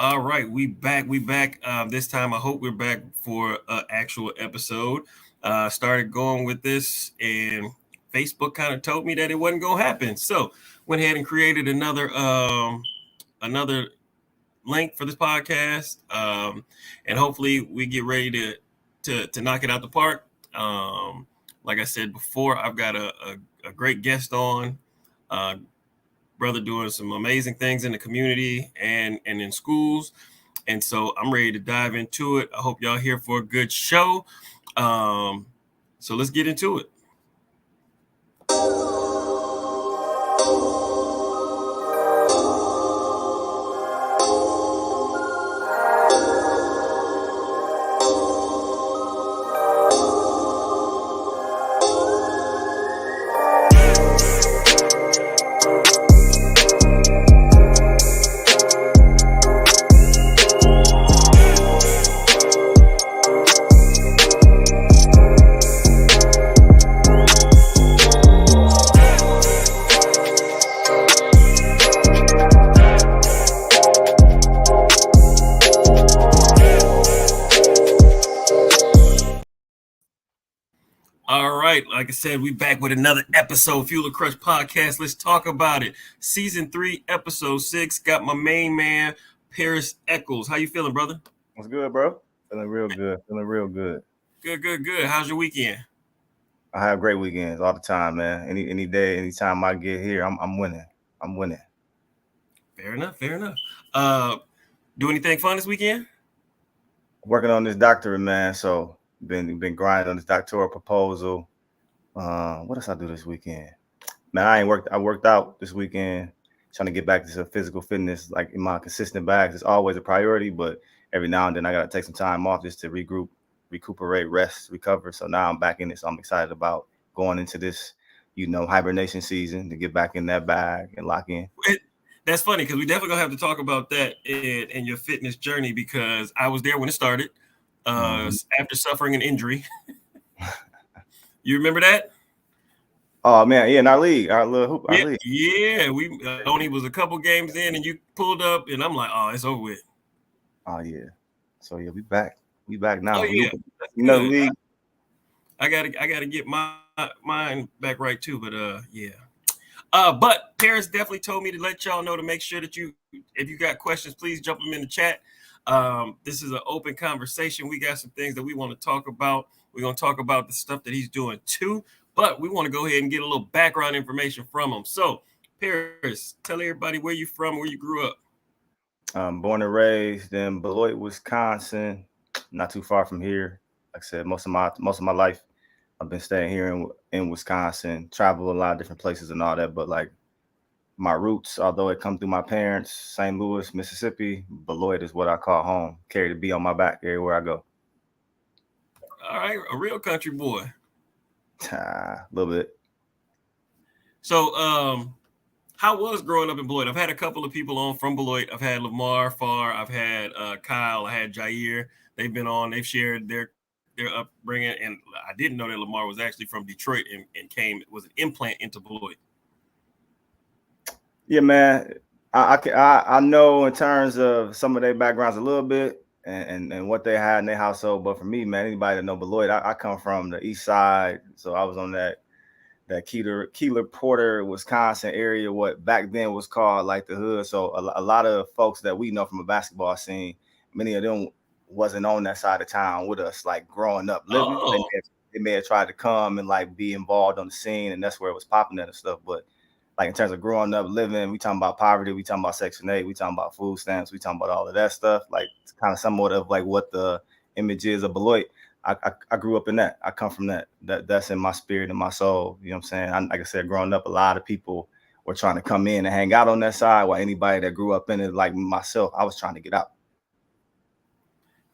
All right, we back. We back. This time, I hope we're back for an actual episode. Started going with this, and Facebook kind of told me that it wasn't gonna happen. So went ahead and created another link for this podcast, and hopefully we get ready to knock it out the park. Like I said before, I've got a great guest on. Uh, Brother doing some amazing things in the community and in schools. And so I'm ready to dive into it. I hope y'all here for a good show. Um, so let's get into it. All right, like I said, we back with another episode, Fuel the Crush podcast. Let's talk about it. Season 3, episode 6. Got my main man, Paris Echoles. How you feeling, brother? What's good, bro? Feeling real good. Feeling real good. Good. How's your weekend? I have great weekends all the time, man. Any day, anytime I get here, I'm winning. I'm winning. Fair enough. Uh, do anything fun this weekend? Working on this doctorate, man. So been grinding on this doctoral proposal. What else I do this weekend? Man, I worked out this weekend, trying to get back to some physical fitness, like in my consistent bags. It's always a priority, but every now and then I gotta take some time off just to regroup, recuperate, rest, recover. So now I'm back in it. So I'm excited about going into this, hibernation season to get back in that bag and lock in. That's funny because we definitely gonna have to talk about that in your fitness journey because I was there when it started. Mhm. After suffering an injury, you remember that? Oh man, yeah, in our league, our little hoop, our league. Yeah. We only was a couple games in, and you pulled up, and I'm like, oh, it's over with. Oh yeah. So yeah, we back. We back Oh now. We yeah, hooping. that's The good. league. I gotta get mine back right too. But yeah. But Paris definitely told me to let y'all know to make sure that if you got questions, please jump them in the chat. This is an open conversation. We got some things that we want to talk about. We're gonna talk about the stuff that he's doing too, but we want to go ahead and get a little background information from him. So, Paris, tell everybody where you from, where you grew up. Born and raised in Beloit, Wisconsin, not too far from here. Like I said, most of my life I've been staying here in Wisconsin, travel a lot of different places and all that. But like my roots, although it come through my parents, St. Louis, Mississippi, Beloit is what I call home. Carry the B on my back everywhere I go. All right, a real country boy. A little bit. So, how was growing up in Beloit? I've had a couple of people on from Beloit. I've had Lamar Farr. I've had Kyle. I had Jair. They've been on. They've shared their upbringing, and I didn't know that Lamar was actually from Detroit and was an implant into Beloit. Yeah, man. I know in terms of some of their backgrounds a little bit and what they had in their household. But for me, man, anybody that know Beloit, I come from the east side. So I was on that Keeler Porter, Wisconsin area, what back then was called like the hood. So a lot of folks that we know from a basketball scene, many of them wasn't on that side of town with us, like growing up living. Oh, They may have tried to come and like be involved on the scene, and that's where it was popping at and stuff. But like in terms of growing up living, we talking about poverty, we talking about Section 8, we talking about food stamps, we talking about all of that stuff. Like it's kind of somewhat of like what the image is of Beloit. I grew up in that. I come from that. That's in my spirit and my soul. You know what I'm saying? Like I said, growing up, a lot of people were trying to come in and hang out on that side, while anybody that grew up in it, like myself, I was trying to get out.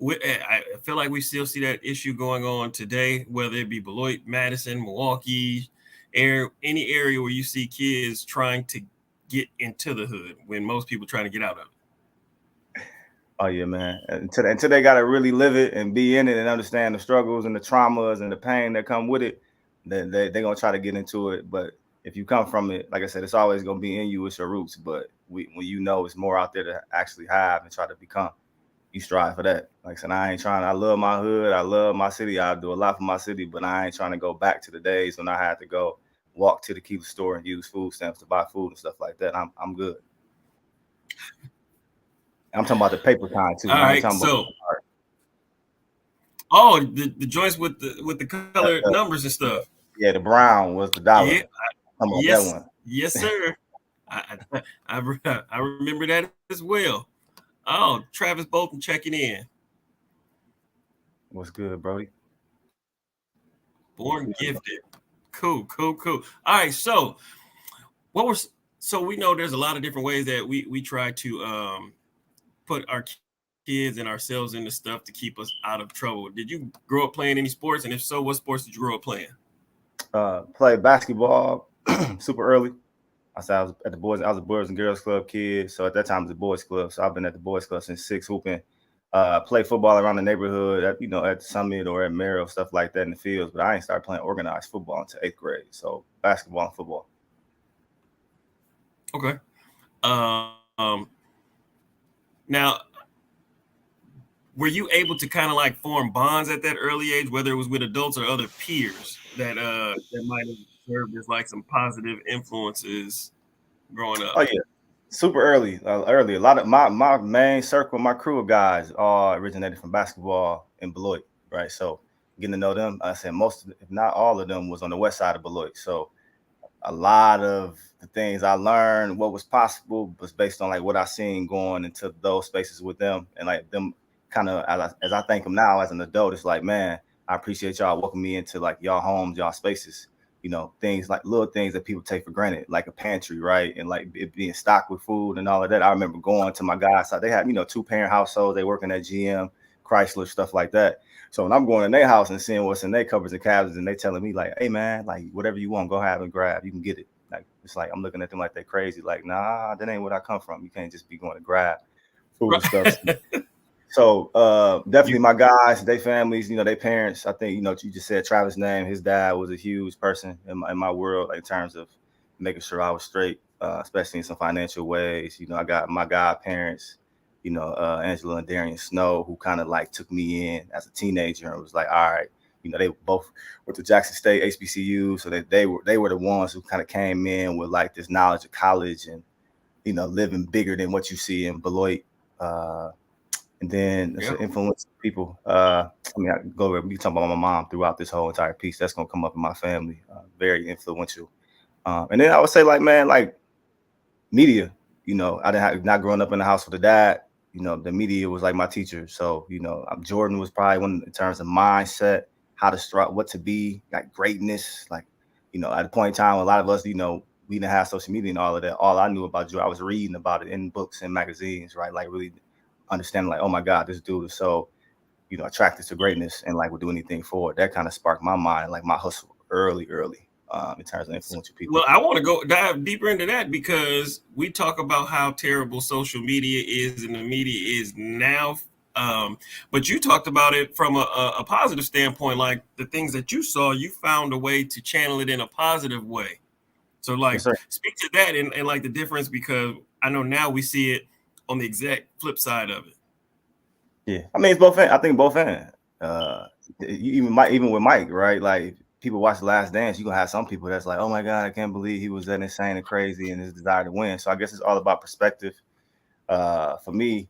I feel like we still see that issue going on today, whether it be Beloit, Madison, Milwaukee, any area where you see kids trying to get into the hood when most people trying to get out of it. Oh yeah, man. Until they gotta really live it and be in it and understand the struggles and the traumas and the pain that come with it, then they're gonna try to get into it. But if you come from it, like I said, it's always gonna be in you. It's your roots. But when you know it's more out there to actually have and try to become, you strive for that. Like I said, I ain't trying. I love my hood. I love my city. I do a lot for my city, but I ain't trying to go back to the days when I had to go walk to the Keeler store and use food stamps to buy food and stuff like that. I'm good. I'm talking about the paper kind too. All I ain't right. talking about So, oh, the joints with the colored the, numbers and stuff. yeah, the brown was the Yeah. dollar. I'm about that Yes. one. Yes, sir. I remember that as well. Oh, Travis Bolton checking in. What's good, Brody? Born gifted. Cool, cool, cool. All right. So what was so we know there's a lot of different ways that we try to put our kids and ourselves into stuff to keep us out of trouble. Did you grow up playing any sports? And if so, what sports did you grow up playing? Played basketball super early. I said I was at the boys. I was a boys and girls club kid. So at that time it was a boys club. So I've been at the boys club since six hooping. Play football around the neighborhood at at the Summit or at Merrill, stuff like that in the fields. But I ain't started playing organized football until eighth grade. So basketball and football. Okay. Um, now, were you able to kind of like form bonds at that early age, whether it was with adults or other peers that might have served as like some positive influences growing up? Oh yeah, super early. Early. A lot of my main circle, my crew of guys, all originated from basketball in Beloit, right? So getting to know them, I said most, if not all of them, was on the west side of Beloit. So a lot of the things I learned, what was possible, was based on like what I seen going into those spaces with them, and like them kind of as I thank them now as an adult. It's like, man, I appreciate y'all welcoming me into like y'all homes, y'all spaces. Things like little things that people take for granted, like a pantry, right, and like it being stocked with food and all of that. I remember going to my guys' side. They had two-parent households. They working at GM, Chrysler, stuff like that. So when I'm going in their house and seeing what's in their cupboards and cabinets, and they telling me like, "Hey man, like whatever you want, go have and grab. You can get it." Like it's like I'm looking at them like they're crazy. Like, nah, that ain't where I come from. You can't just be going to grab food and stuff. Right. So definitely You my guys, they families, their parents. I think you just said Travis' name. His dad was a huge person in my world, like, in terms of making sure I was straight, especially in some financial ways. I got my godparents, Angela and Darian Snow, who kind of like took me in as a teenager and was like, all right. They both went to Jackson State HBCU, so that they were the ones who kind of came in with like this knowledge of college and living bigger than what you see in Beloit. Uh, and then it's yeah. an influence of people. I mean, I go over, we talking about my mom throughout this whole entire piece. That's gonna come up in my family. Very influential. And then I would say, like, man, like media. I didn't have not growing up in the house with a dad. The media was like my teacher. So Jordan was probably one in terms of mindset, how to start, what to be, like greatness. Like, at a point in time, a lot of us, we didn't have social media and all of that. All I knew about Jordan, I was reading about it in books and magazines, right? Like really understanding, like, oh my God, this dude is so attracted to greatness and like would do anything for it. That kind of sparked my mind, like my hustle early, in terms of influential people. Well, I want to go dive deeper into that because we talk about how terrible social media is and the media is now. But you talked about it from a positive standpoint, like the things that you saw, you found a way to channel it in a positive way. So, Yes, like, sir. speak to that and like the difference because I know now we see it on the exact flip side of it. Yeah, I mean it's both. I think both end. Uh, even with Mike, right? Like people watch The Last Dance, you gonna have some people that's like, oh my God, I can't believe he was that insane and crazy and his desire to win. So I guess it's all about perspective. For me,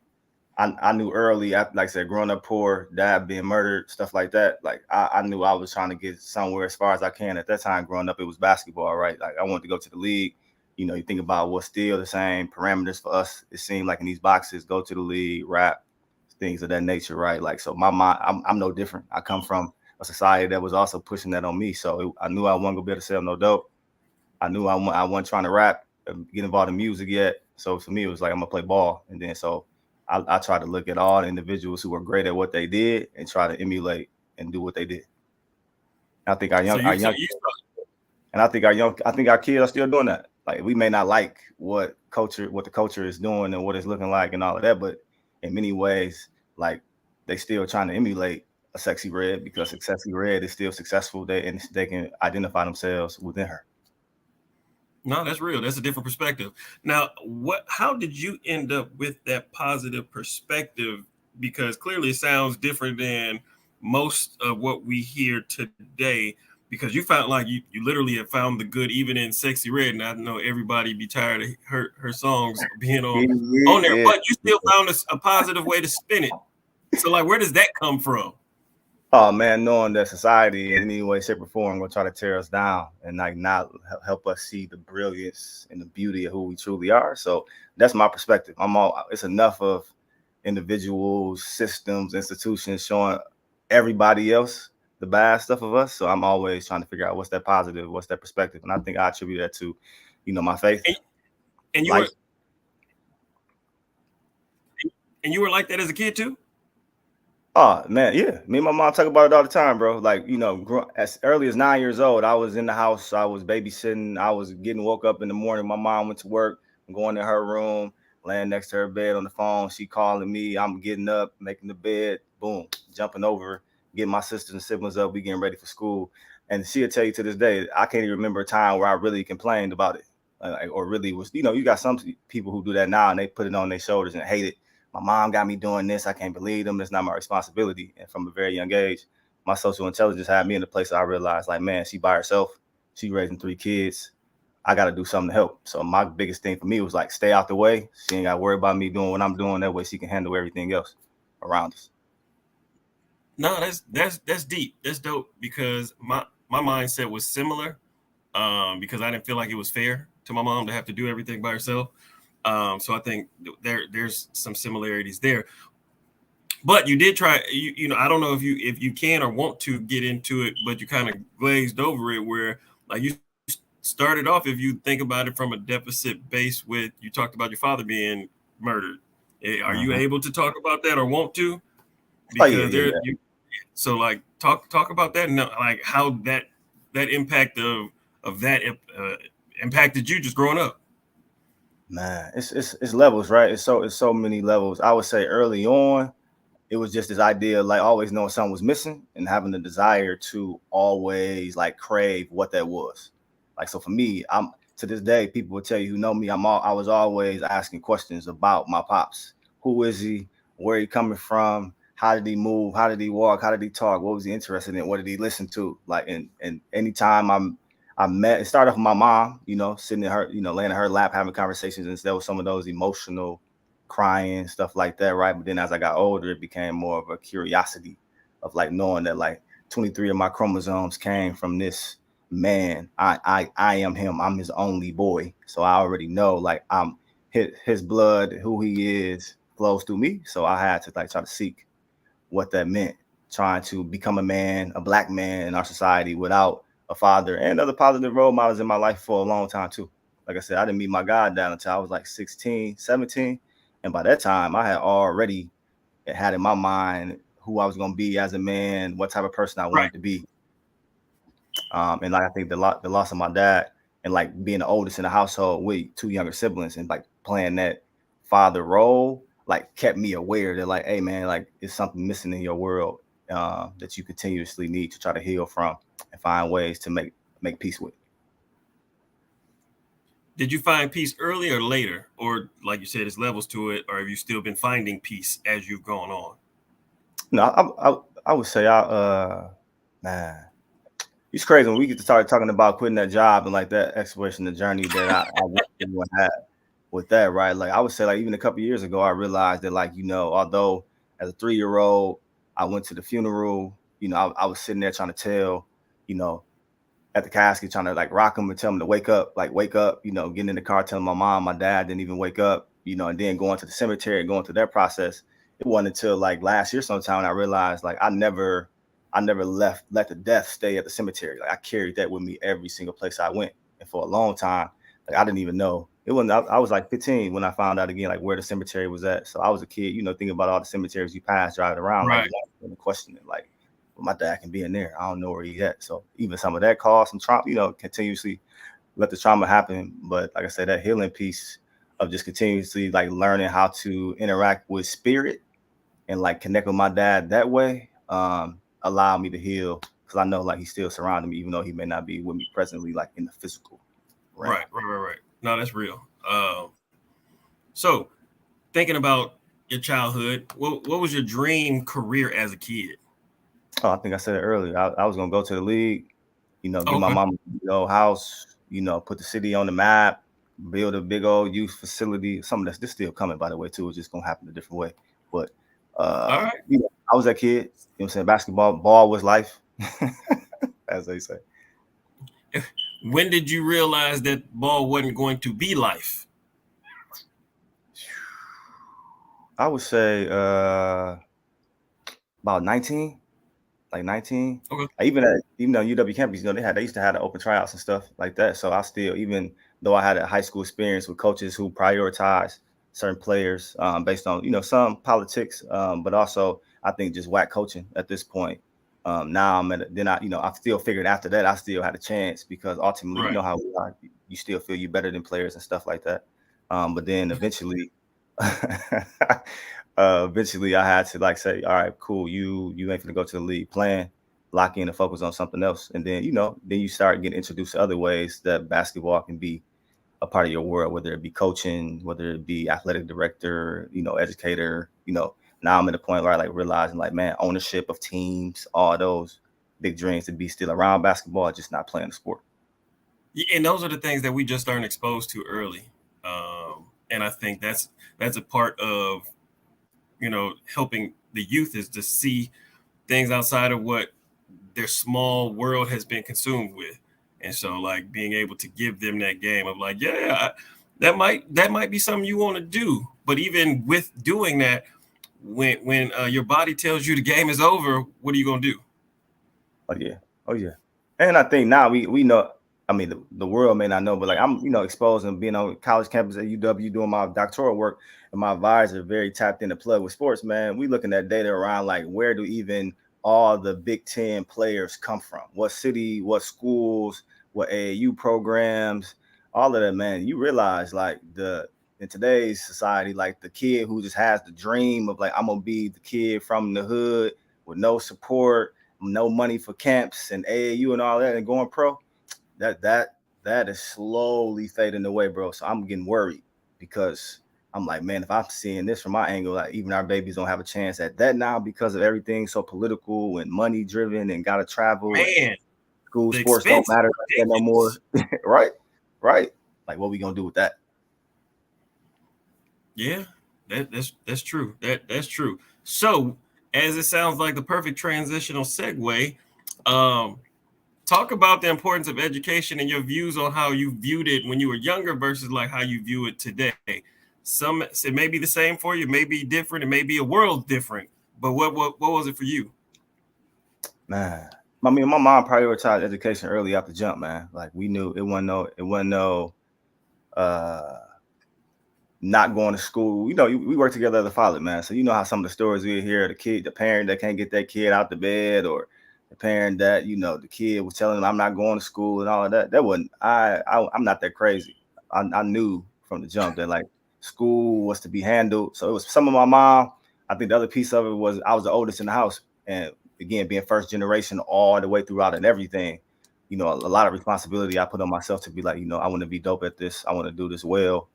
I knew early, like I said, growing up poor, dad being murdered, stuff like that. Like I knew I was trying to get somewhere as far as I can. At that time, growing up, it was basketball, right? Like I wanted to go to the league. You think about what's still the same parameters for us. It seemed like in these boxes, go to the league, rap, things of that nature, right? Like so, my mind, I'm no different. I come from a society that was also pushing that on me. So I knew I wasn't gonna be able to sell no dope. I knew I wasn't trying to rap, get involved in music yet. So for me, it was like I'm gonna play ball, and then so I try to look at all the individuals who were great at what they did and try to emulate and do what they did. I think So our so young, you and I think our kids are still doing that. Like we may not like what the culture is doing and what it's looking like and all of that, but in many ways, like they still trying to emulate a sexy red because sexy red is still successful. And they can identify themselves within her. No, that's real. That's a different perspective. Now, how did you end up with that positive perspective? Because clearly it sounds different than most of what we hear today. Because you found like you literally have found the good even in Sexy Red. And I know everybody be tired of her songs being on there, Yeah. but you still found a positive way to spin it. So like where does that come from? Oh man, knowing that society in any way, shape, or form will try to tear us down and like not help us see the brilliance and the beauty of who we truly are. So that's my perspective. It's enough of individuals, systems, institutions showing everybody else the bad stuff of us. So I'm always trying to figure out what's that positive, what's that perspective. And I think I attribute that to, my faith, And, and you were life. and you were like that as a kid too? Oh man, yeah. Me and my mom talk about it all the time, bro. Like, as early as 9 years old, I was in the house. I was babysitting. I was getting woke up in the morning. My mom went to work. I'm going in her room, laying next to her bed on the phone. She calling me. I'm getting up, making the bed. Boom, jumping over, getting my sisters and siblings up. We getting ready for school. And she'll tell you to this day, I can't even remember a time where I really complained about it, or really was. You got some people who do that now and they put it on their shoulders and hate it. My mom got me doing this. I can't believe them. It's not my responsibility. And from a very young age, my social intelligence had me in the place I realized, like, man, she by herself. She raising 3 kids. I got to do something to help. So my biggest thing for me was like, stay out the way. She ain't got to worry about me doing what I'm doing. That way she can handle everything else around us. No, that's deep. That's dope because my mindset was similar. Because I didn't feel like it was fair to my mom to have to do everything by herself. So I think there's some similarities there. But you did try. I don't know if you can or want to get into it, but you kind of glazed over it where like you started off. If you think about it from a deficit base, with you talked about your father being murdered. Are you Mm-hmm. able to talk about that or want to? Oh yeah, Because yeah, there yeah. you so like talk about that and like how that impact of that impacted you just growing up. Man, it's levels, right? It's so many levels. I would say early on, it was just this idea of like always knowing something was missing and having the desire to always like crave what that was. Like so for me, I'm to this day, people will tell you who know me, I was always asking questions about my pops. Who is he? Where he coming from? How did he move? How did he walk? How did he talk? What was he interested in? What did he listen to? Like and anytime it started off with my mom, sitting in her, laying in her lap having conversations, and there was some of those emotional crying, stuff like that, right? But then as I got older, it became more of a curiosity of like knowing that like 23 of my chromosomes came from this man. I am him. I'm his only boy. So I already know like I'm his blood, who he is, flows through me. So I had to like try to seek what that meant, trying to become a man, a black man in our society without a father and other positive role models in my life for a long time too. Like I said, I didn't meet my God down until I was like 16, 17. And by that time, I had already had in my mind who I was going to be as a man, what type of person I Right. wanted to be. And like I think the loss of my dad and like being the oldest in the household with 2 younger siblings and like playing that father role, like kept me aware that like, hey man, like it's something missing in your world that you continuously need to try to heal from and find ways to make peace with. Did you find peace early or later, or like you said, it's levels to it, or have you still been finding peace as you've gone on? No, I would say man, it's crazy when we get to start talking about quitting that job and like that exploration, the journey that I went through and had with that, right? Like I would say, like even a couple years ago, I realized that, like although as a 3 year old, I went to the funeral. I was sitting there trying to tell, you know, at the casket, trying to like rock him and tell him to wake up, like wake up. Getting in the car, telling my mom, my dad didn't even wake up. And then going to the cemetery, going through that process. It wasn't until like last year sometime I realized like I never let the death stay at the cemetery. Like I carried that with me every single place I went, and for a long time, like I didn't even know it wasn't. I was like 15 when I found out again, like where the cemetery was at. So I was a kid, thinking about all the cemeteries you pass driving around, like Right. questioning, like well, my dad can be in there. I don't know where he's at. So even some of that caused some trauma, continuously let the trauma happen. But like I said, that healing piece of just continuously like learning how to interact with spirit and like connect with my dad that way allowed me to heal because I know like he's still surrounding me, even though he may not be with me presently, like in the physical. ran. Right. No, that's real. So thinking about your childhood, what was your dream career as a kid? Oh, I think I said it earlier. I was gonna go to the league, get my Okay. mom a big old house, put the city on the map, build a big old youth facility. Something that's this still coming, by the way, too. It's just gonna happen a different way. But All right. I was that kid. You know what I'm saying? Basketball, ball was life, as they say. When did you realize that ball wasn't going to be life? I would say about 19. Like 19. Okay. Even though UW campus, they used to have the open tryouts and stuff like that. So I still, even though I had a high school experience with coaches who prioritize certain players based on some politics, but also I think just whack coaching at this point. Now I'm at then I still figured after that I still had a chance because ultimately you Right. know how we are, you still feel you better than players and stuff like that. But then eventually eventually I had to like say, all right, cool, you ain't gonna go to the league playing, lock in and focus on something else. And then, then you start getting introduced to other ways that basketball can be a part of your world, whether it be coaching, whether it be athletic director, educator, now I'm at a point where I like realizing like, man, ownership of teams, all those big dreams to be still around basketball, just not playing the sport. And those are the things that we just aren't exposed to early. And I think that's a part of helping the youth is to see things outside of what their small world has been consumed with. And so like being able to give them that game of like, yeah, that might be something you want to do. But even with doing that, when your body tells you the game is over, what are you gonna do? Oh yeah. Oh yeah. And I think now we know. I mean, the world may not know, but like I'm, exposed and being on college campus at UW doing my doctoral work, and my advisor very tapped in the plug with sports. Man, we looking at data around like where do even all the Big Ten players come from? What city? What schools? What AAU programs? All of that, man. You realize like the in today's society, like the kid who just has the dream of like I'm gonna be the kid from the hood with no support, no money for camps and AAU and all that and going pro, that that that is slowly fading away, bro. So I'm getting worried because I'm like, man, if I'm seeing this from my angle, like even our babies don't have a chance at that now because of everything so political and money driven and gotta travel and Man, school the sports don't expense is matter like that no more. ridiculous. Right? Right. Like what we gonna do with that? Yeah, that's true. That's true. So, as it sounds like the perfect transitional segue, um, talk about the importance of education and your views on how you viewed it when you were younger versus like how you view it today. Some it may be the same for you, it may be different, it may be a world different. But what was it for you? Man. My mom prioritized education early off the jump, man. Like we knew it wasn't no uh not going to school. We work together as a father, man. So you know how some of the stories we hear, the parent that can't get that kid out the bed, or the parent that, the kid was telling them I'm not going to school and all of that. That wasn't I'm not that crazy. I knew from the jump that like school was to be handled. So it was some of my mom. I think the other piece of it was I was the oldest in the house. And again, being first generation all the way throughout and everything, a lot of responsibility I put on myself to be like, I want to be dope at this. I want to do this well,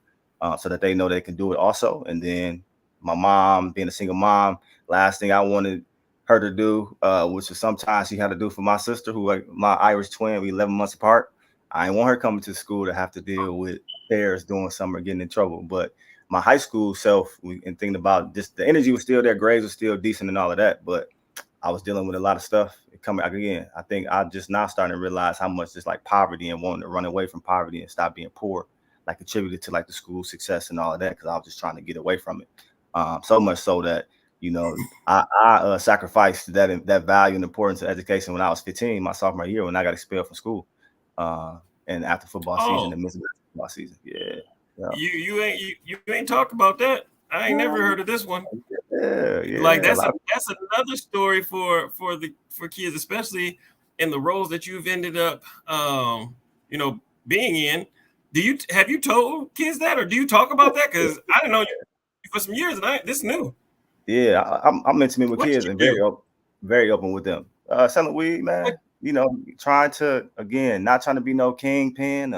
so that they know they can do it also. And then my mom, being a single mom, last thing I wanted her to do, which is sometimes she had to do for my sister, who like my Irish twin, we 11 months apart. I didn't want her coming to school to have to deal with parents doing something or getting in trouble. But my high school self, and thinking about just the energy was still there, grades were still decent and all of that. But I was dealing with a lot of stuff coming again. I think I just now starting to realize how much just like poverty and wanting to run away from poverty and stop being poor like contributed to like the school success and all of that, because I was just trying to get away from it. So much so that I sacrificed that value and importance of education when I was 15, my sophomore year, when I got expelled from school, uh, and after football season Oh, and missing football season. Yeah, yeah, you ain't talk about that. I ain't never heard of this one. yeah, Like yeah. A lot of, that's another story for kids, especially in the roles that you've ended up being in. Have you told kids that, or do you talk about that? Because I didn't know you for some years, and this is new. yeah. I'm intimate with What did kids and you do? very open with them. Selling weed, What, man. Trying to again, not trying to be no kingpin.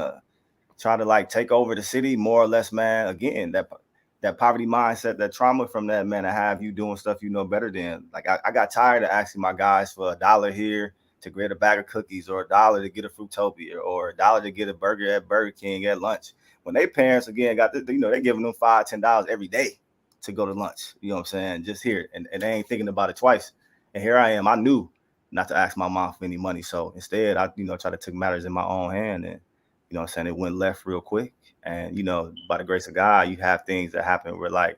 try to like take over the city more or less, man. Again, that poverty mindset, that trauma from that, man, to have you doing stuff you know better than. Like I got tired of asking my guys for $1 here to get a bag of cookies, or $1 to get a Fruitopia, or $1 to get a burger at Burger King at lunch. When they parents again got the, they're giving them $5, $10 every day to go to lunch. You know what I'm saying? Just here, and they ain't thinking about it twice. And here I am. I knew not to ask my mom for any money, so instead I try to take matters in my own hand, and I'm saying, it went left real quick. And by the grace of God, you have things that happen where like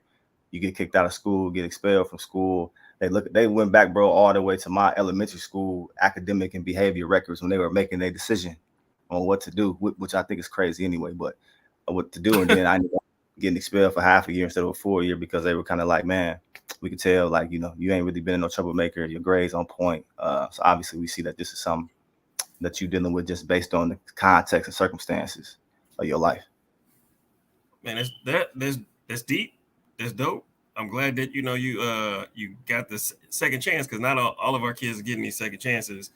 you get kicked out of school, get expelled from school. They went back, bro, all the way to my elementary school academic and behavior records when they were making their decision on what to do, which I think is crazy anyway, but what to do. And then I ended up getting expelled for half a year instead of a full year, because they were kind of like, man, we could tell, like, you ain't really been no troublemaker. Your grades on point. So obviously we see that this is something that you're dealing with just based on the context and circumstances of your life. Man, that's deep. That's dope. I'm glad that you got the second chance, because not all of our kids are getting these second chances,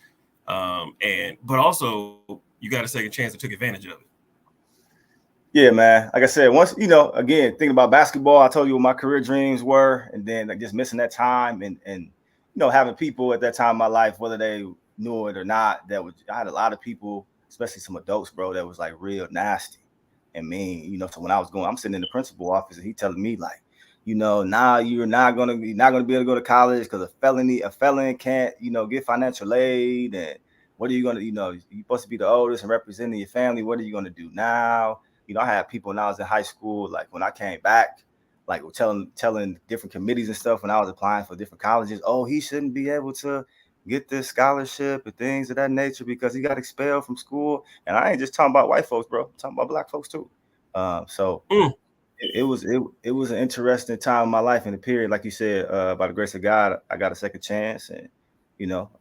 but also you got a second chance and took advantage of it. Yeah, man. Like I said, once again, thinking about basketball, I told you what my career dreams were, and then like just missing that time, and having people at that time in my life, whether they knew it or not, I had a lot of people, especially some adults, bro, that was like real nasty and mean. So when I'm sitting in the principal office, and he telling me like, now you're not gonna be able to go to college because a felon can't, get financial aid, and what are you gonna, you're supposed to be the oldest and representing your family. What are you gonna do now? I had people when I was in high school, like when I came back, like telling different committees and stuff when I was applying for different colleges, oh, he shouldn't be able to get this scholarship and things of that nature because he got expelled from school. And I ain't just talking about white folks, bro. I'm talking about black folks too. So it was an interesting time in my life, in the period, like you said, by the grace of God, I got a second chance, and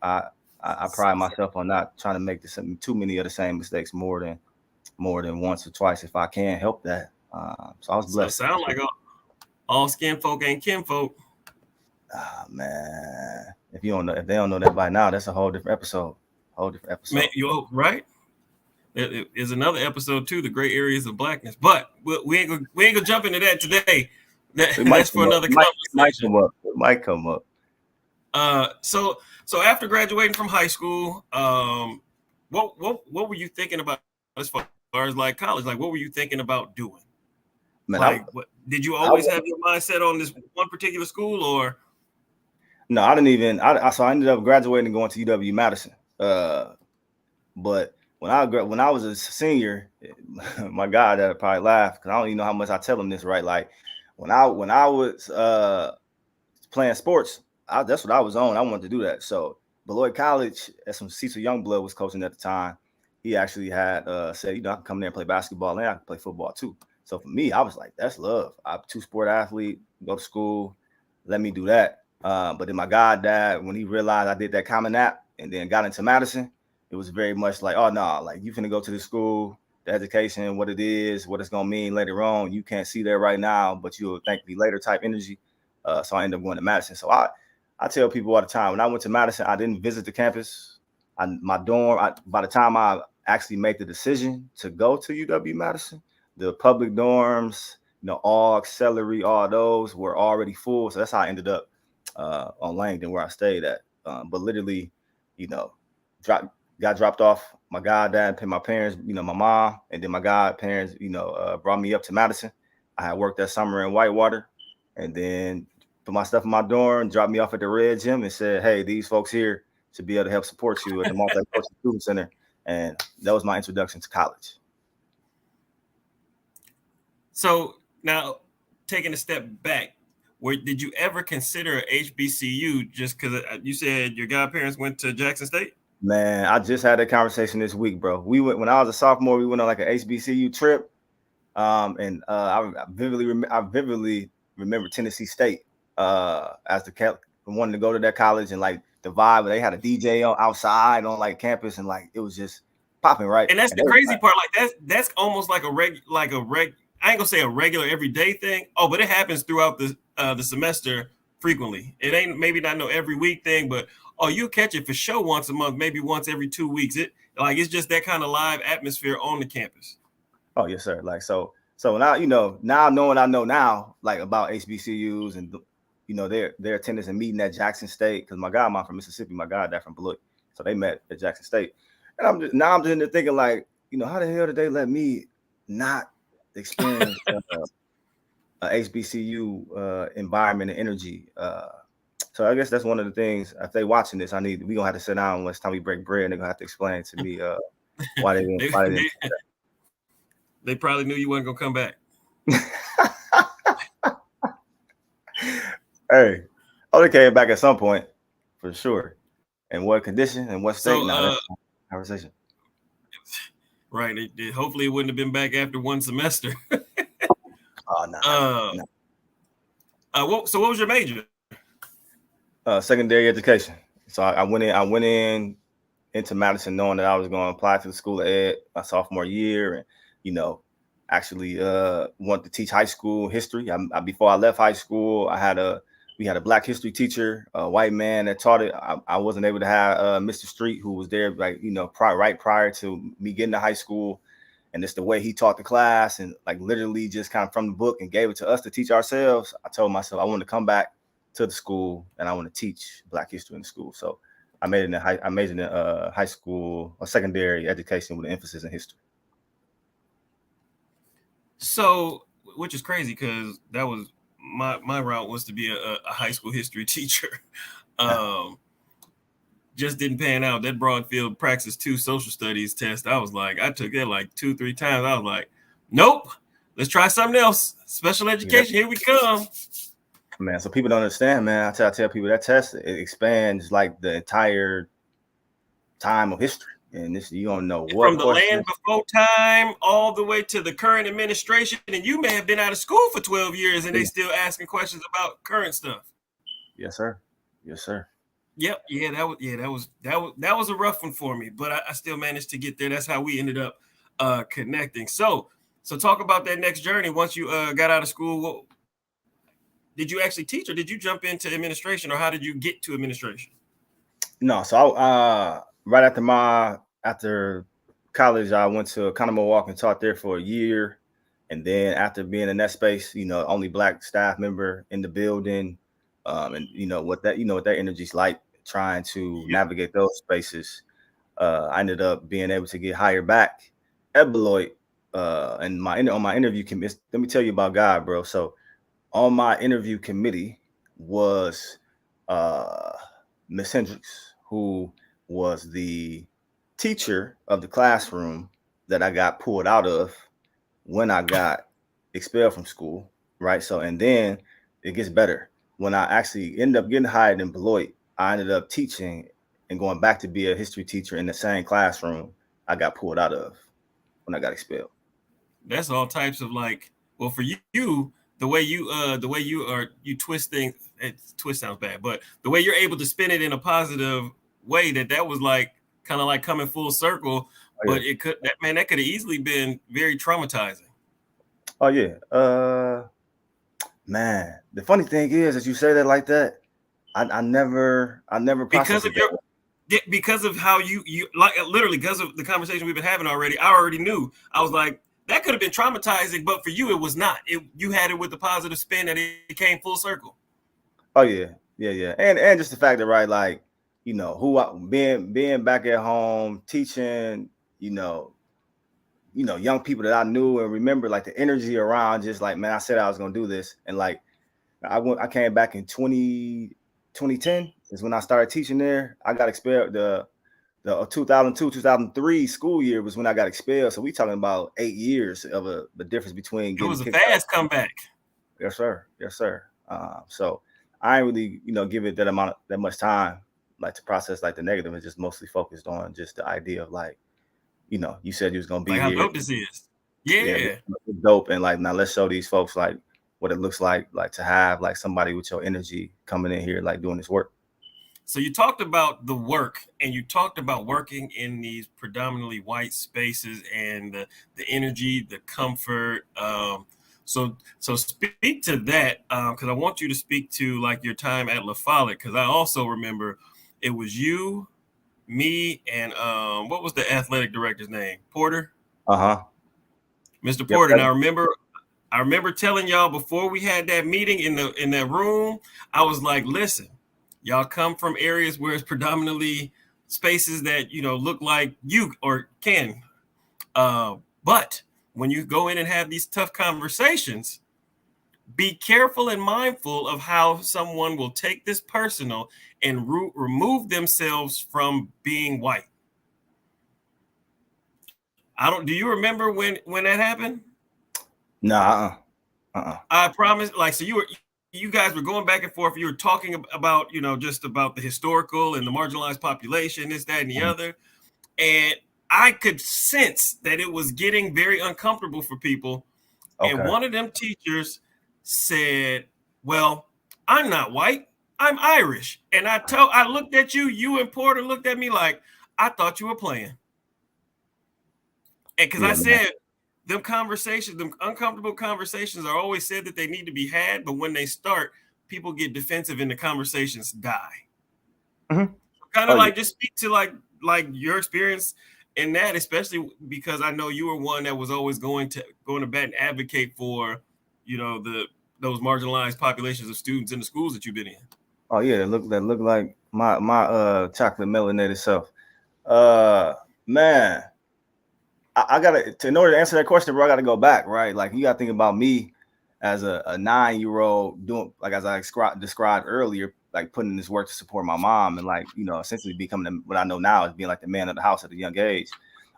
I pride myself on not trying to make too many of the same mistakes more than once or twice if I can help that. So I was blessed. So sound like all skin folk ain't kin folk. Man, if they don't know that by now, that's a whole different episode. Man, right? It is another episode too, the gray areas of blackness. But we ain't gonna jump into that today. That's for another conversation. It might come up. So after graduating from high school, what were you thinking about as far as like college? Like, what were you thinking about doing? Man, like, did you always have your mindset on this one particular school, or? No, I didn't even. So I ended up graduating and going to UW-Madison. But when I was a senior, my God, that'd probably laugh, because I don't even know how much I tell him this, right? Like when I was playing sports, that's what I was on. I wanted to do that. So Beloit College, as some Cecil Youngblood was coaching at the time, he actually had said, I can come there and play basketball, and I can play football too. So for me, I was like, that's love. I'm a two-sport athlete, go to school, let me do that. But then my God died when he realized I did that Common App and then got into Madison. It was very much like, oh, no, like you finna go to the school, the education, what it is, what it's going to mean later on. You can't see that right now, but you'll thank me later type energy. So I ended up going to Madison. So I tell people all the time, when I went to Madison, I didn't visit the campus. My dorm, by the time I actually made the decision to go to UW-Madison, the public dorms, all celery, all those were already full. So that's how I ended up on Langdon, where I stayed at. But literally, got dropped off. My goddad, my parents, my mom, and then my godparents, brought me up to Madison. I had worked that summer in Whitewater, and then put my stuff in my dorm, dropped me off at the Red Gym, and said, hey, these folks here should be able to help support you at the Multi-Cultural Student Center. And that was my introduction to college. So now, taking a step back, did you ever consider HBCU just because you said your godparents went to Jackson State? Man, I just had that conversation this week, bro. We went when I was a sophomore. We went on like an HBCU trip, and I vividly remember Tennessee State as the wanting to go to that college, and like the vibe. They had a DJ outside on like campus, and like it was just popping, right? And that's the crazy part. Like that's almost like I ain't gonna say a regular everyday thing. Oh, but it happens throughout the semester frequently. It ain't maybe not no every week thing, but you'll catch it for sure once a month, maybe once every 2 weeks. It's just that kind of live atmosphere on the campus. Oh yes, sir. Like so now now knowing I know now like about HBCUs and their attendance and meeting at Jackson State because my godmom from Mississippi, my goddad from Beloit, so they met at Jackson State, and I'm just in there thinking like how the hell did they let me not experience a HBCU environment and energy? So I guess that's one of the things. If they watching this, we gonna have to sit down next time we break bread, and they're gonna have to explain to me why they didn't. they, Why they they, didn't. they probably knew you weren't gonna come back. Hey, oh, they came back at some point for sure. And what condition and what state? So Now that's a conversation. right, hopefully it wouldn't have been back after one semester. Oh no. So what was your major? Secondary education. So I went in into Madison knowing that I was going to apply to the School of Ed my sophomore year, and actually wanted to teach high school history. Before I left high school, we had a Black history teacher, a white man that taught it. I wasn't able to have Mr. Street, who was there like right prior to me getting to high school, and it's the way he taught the class and like literally just kind of from the book and gave it to us to teach ourselves. I told myself I wanted to come back to the school and I want to teach Black history in the school. So I majored in high school or secondary education with an emphasis in history. So, which is crazy because that was my route was to be a high school history teacher. Just didn't pan out. That Broadfield Praxis 2 social studies test, I was like, I took it like 2-3 times. I was like, nope, let's try something else. Special education, Here we come. Man, so people don't understand, man. I tell people that test, it expands like the entire time of history. And this, you don't know what from the land before time all the way to the current administration. And you may have been out of school for 12 years and they still asking questions about current stuff. Yes, sir. Yes, sir. Yep. Yeah, that was a rough one for me, but I still managed to get there. That's how we ended up connecting. So talk about that next journey. Once you got out of school, did you actually teach or did you jump into administration or how did you get to administration? No, so right after college, I went to Milwaukee and taught there for a year, and then after being in that space, only Black staff member in the building, and what that energy's like trying to navigate those spaces. I ended up being able to get hired back at Beloit, and on my interview committee. Let me tell you about God, bro. So on my interview committee was Miss Hendricks, who was the teacher of the classroom that I got pulled out of when I got expelled from school, right? So, and then it gets better. When I actually ended up getting hired in Beloit, I ended up teaching and going back to be a history teacher in the same classroom I got pulled out of when I got expelled. That's all types of like, well, for you, the way you twist things, twist sounds bad, but the way you're able to spin it in a positive way, that was like kind of like coming full circle. Oh, yeah. But that could have easily been very traumatizing. Oh yeah. Man, the funny thing is, as you say that like that, I never because of your because of how you like literally because of the conversation we've been having already. I already knew. I was like, that could have been traumatizing, but for you, it was not. You had it with the positive spin that it came full circle. Oh yeah, and just the fact that right, like being back at home teaching, young people that I knew and remember like the energy around, just like man, I said I was gonna do this, and like I came back in 2010 is when I started teaching there. I got expelled the 2002-2003 school year was when I got expelled. So we talking about 8 years of the difference between getting. It was a fast comeback. Yes, sir. Yes, sir. So I ain't really, give it that much time, like to process like the negative, and just mostly focused on just the idea of like, you said you was gonna be like here. How dope this is. Yeah, dope. And like now let's show these folks like what it looks like to have like somebody with your energy coming in here like doing this work. So you talked about the work and you talked about working in these predominantly white spaces and the energy, the comfort. So speak to that because I want you to speak to like your time at La Follette because I also remember it was you, me, and what was the athletic director's name? Porter? Uh-huh. Mr. Yep. Porter. And I remember telling y'all before we had that meeting in that room, I was like, listen, y'all come from areas where it's predominantly spaces that look like you or can. But when you go in and have these tough conversations, be careful and mindful of how someone will take this personal and remove themselves from being white. I don't. Do you remember when that happened? Nah. Uh-uh. I promise. Like, so you guys were going back and forth. You were talking about just about the historical and the marginalized population, this, that, and the Mhm. other, and I could sense that it was getting very uncomfortable for people. And Okay. one of them teachers said, "Well, I'm not white. I'm Irish." And I looked at you. You and Porter looked at me like I thought you were playing. And because I Yeah, man. said, them conversations, them uncomfortable conversations are always said that they need to be had, but when they start, people get defensive and the conversations die. Hmm. Kind Oh of yeah. like just speak to like your experience in that, especially because I know you were one that was always going to bat and advocate for, the those marginalized populations of students in the schools that you've been in. Oh yeah. That look like my chocolate melanated self. Uh Man, I gotta in order to answer that question, bro, I gotta go back, right? Like you gotta think about me as a 9-year-old doing like as I described earlier, like putting in this work to support my mom and like, essentially becoming what I know now as being like the man of the house at a young age.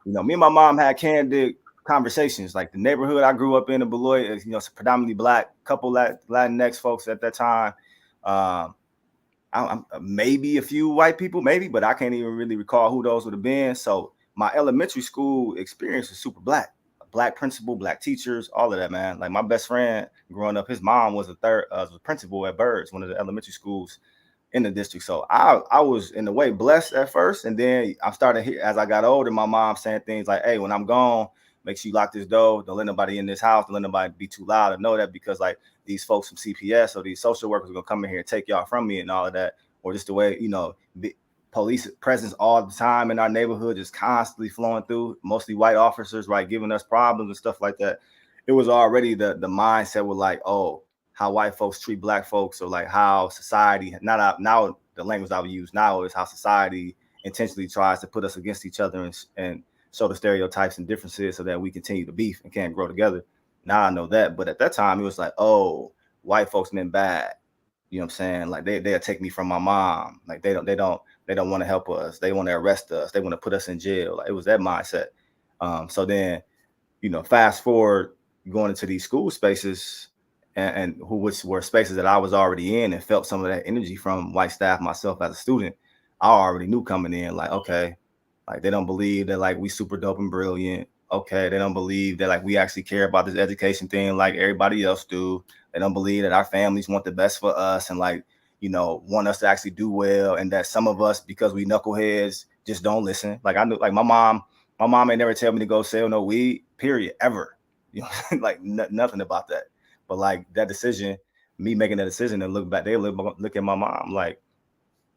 Me and my mom had candid conversations. Like the neighborhood I grew up in Beloit is, it's predominantly black, couple Latinx folks at that time. Um, I'm maybe a few white people, maybe, but I can't even really recall who those would have been. So my elementary school experience was super black, black principal, black teachers, all of that, man. Like my best friend growing up, his mom was was a principal at Birds, one of the elementary schools in the district. So I was in a way blessed at first, and then I started here as I got older. My mom saying things like, "Hey, when I'm gone, make sure you lock this door. Don't let nobody in this house. Don't let nobody be too loud. I know that because like these folks from CPS or these social workers are gonna come in here and take y'all from me and all of that, or just the way police presence all the time in our neighborhood, just constantly flowing through, mostly white officers, right, giving us problems and stuff like that. It was already the mindset with like, oh, how white folks treat black folks, or like how society not now the language I would use now is how society intentionally tries to put us against each other and show the stereotypes and differences so that we continue to beef and can't grow together. Now I know that, but at that time it was like, oh, white folks meant bad. You know what I'm saying? Like they'll take me from my mom. Like they don't want to help us. They want to arrest us. They want to put us in jail. Like it was that mindset. So then fast forward going into these school spaces and which were spaces that I was already in and felt some of that energy from white staff myself as a student. I already knew coming in, like, okay, like they don't believe that like we super dope and brilliant. Okay, they don't believe that like we actually care about this education thing like everybody else do. They don't believe that our families want the best for us and like, want us to actually do well. And that some of us, because we knuckleheads, just don't listen. Like I knew like my mom ain't never tell me to go sell no weed, period, ever. Like nothing about that. But like that decision, me making that decision and look back, they look at my mom like,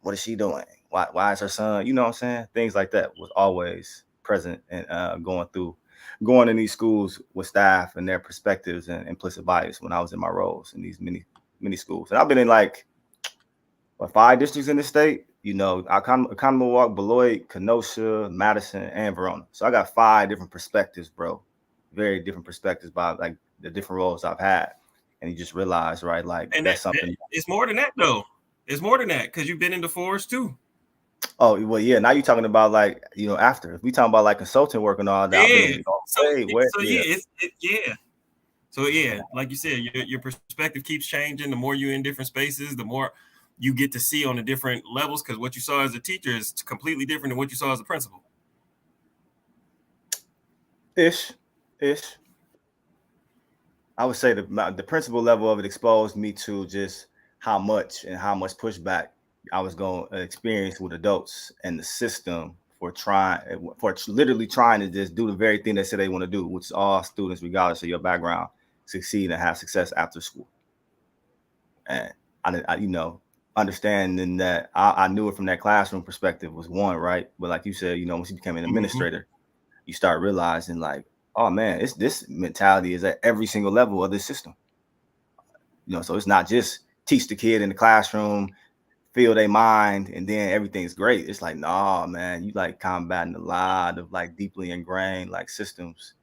what is she doing? Why is her son? You know what I'm saying? Things like that was always present and going in these schools with staff and their perspectives and implicit bias when I was in my roles in these many schools. And I've been in like 5 districts in the state. Economowoc, Beloit, Kenosha, Madison, and Verona. So I got 5 different perspectives, bro. Very different perspectives by like the different roles I've had. And you just realize, right, like And that's that something. it's more than that though. It's more than that because you've been in the forest too. Oh, well, yeah. Now you're talking about like, after. If we talking about like consulting work and all that, I've been Yeah. in it all So way, where, so yeah. yeah, yeah. So yeah, like you said, your perspective keeps changing. The more you're in different spaces, the more you get to see on the different levels. Because what you saw as a teacher is completely different than what you saw as a principal. Ish, ish. I would say the principal level of it exposed me to just how much pushback I was going to experience with adults and the system for literally trying to just do the very thing they say they want to do, which is all students, regardless of your background, succeed and have success after school. And understanding that I knew it from that classroom perspective was one, right? But like you said, once you became an Mm-hmm. administrator, you start realizing like oh man, it's this mentality is at every single level of this system. So it's not just teach the kid in the classroom, feel their mind, and then everything's great. It's like, nah, man, you like combating a lot of like deeply ingrained like systems,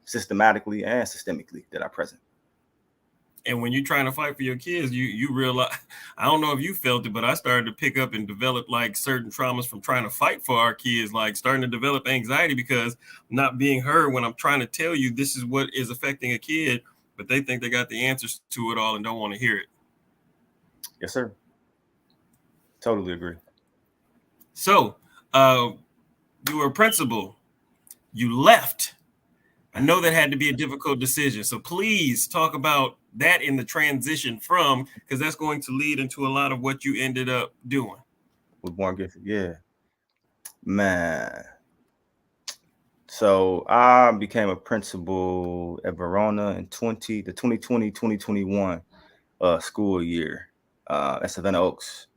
systematically and systemically that are present. And when you're trying to fight for your kids, you realize, I don't know if you felt it, but I started to pick up and develop like certain traumas from trying to fight for our kids, like starting to develop anxiety because not being heard when I'm trying to tell you this is what is affecting a kid, but they think they got the answers to it all and don't want to hear it. Yes, sir. Totally agree. So, uh, you were a principal, you left. I know that had to be a difficult decision. So please talk about that in the transition from, because that's going to lead into a lot of what you ended up doing. With Born Gifted, yeah, man. So I became a principal at Verona in 2021 school year. At Savannah Oaks.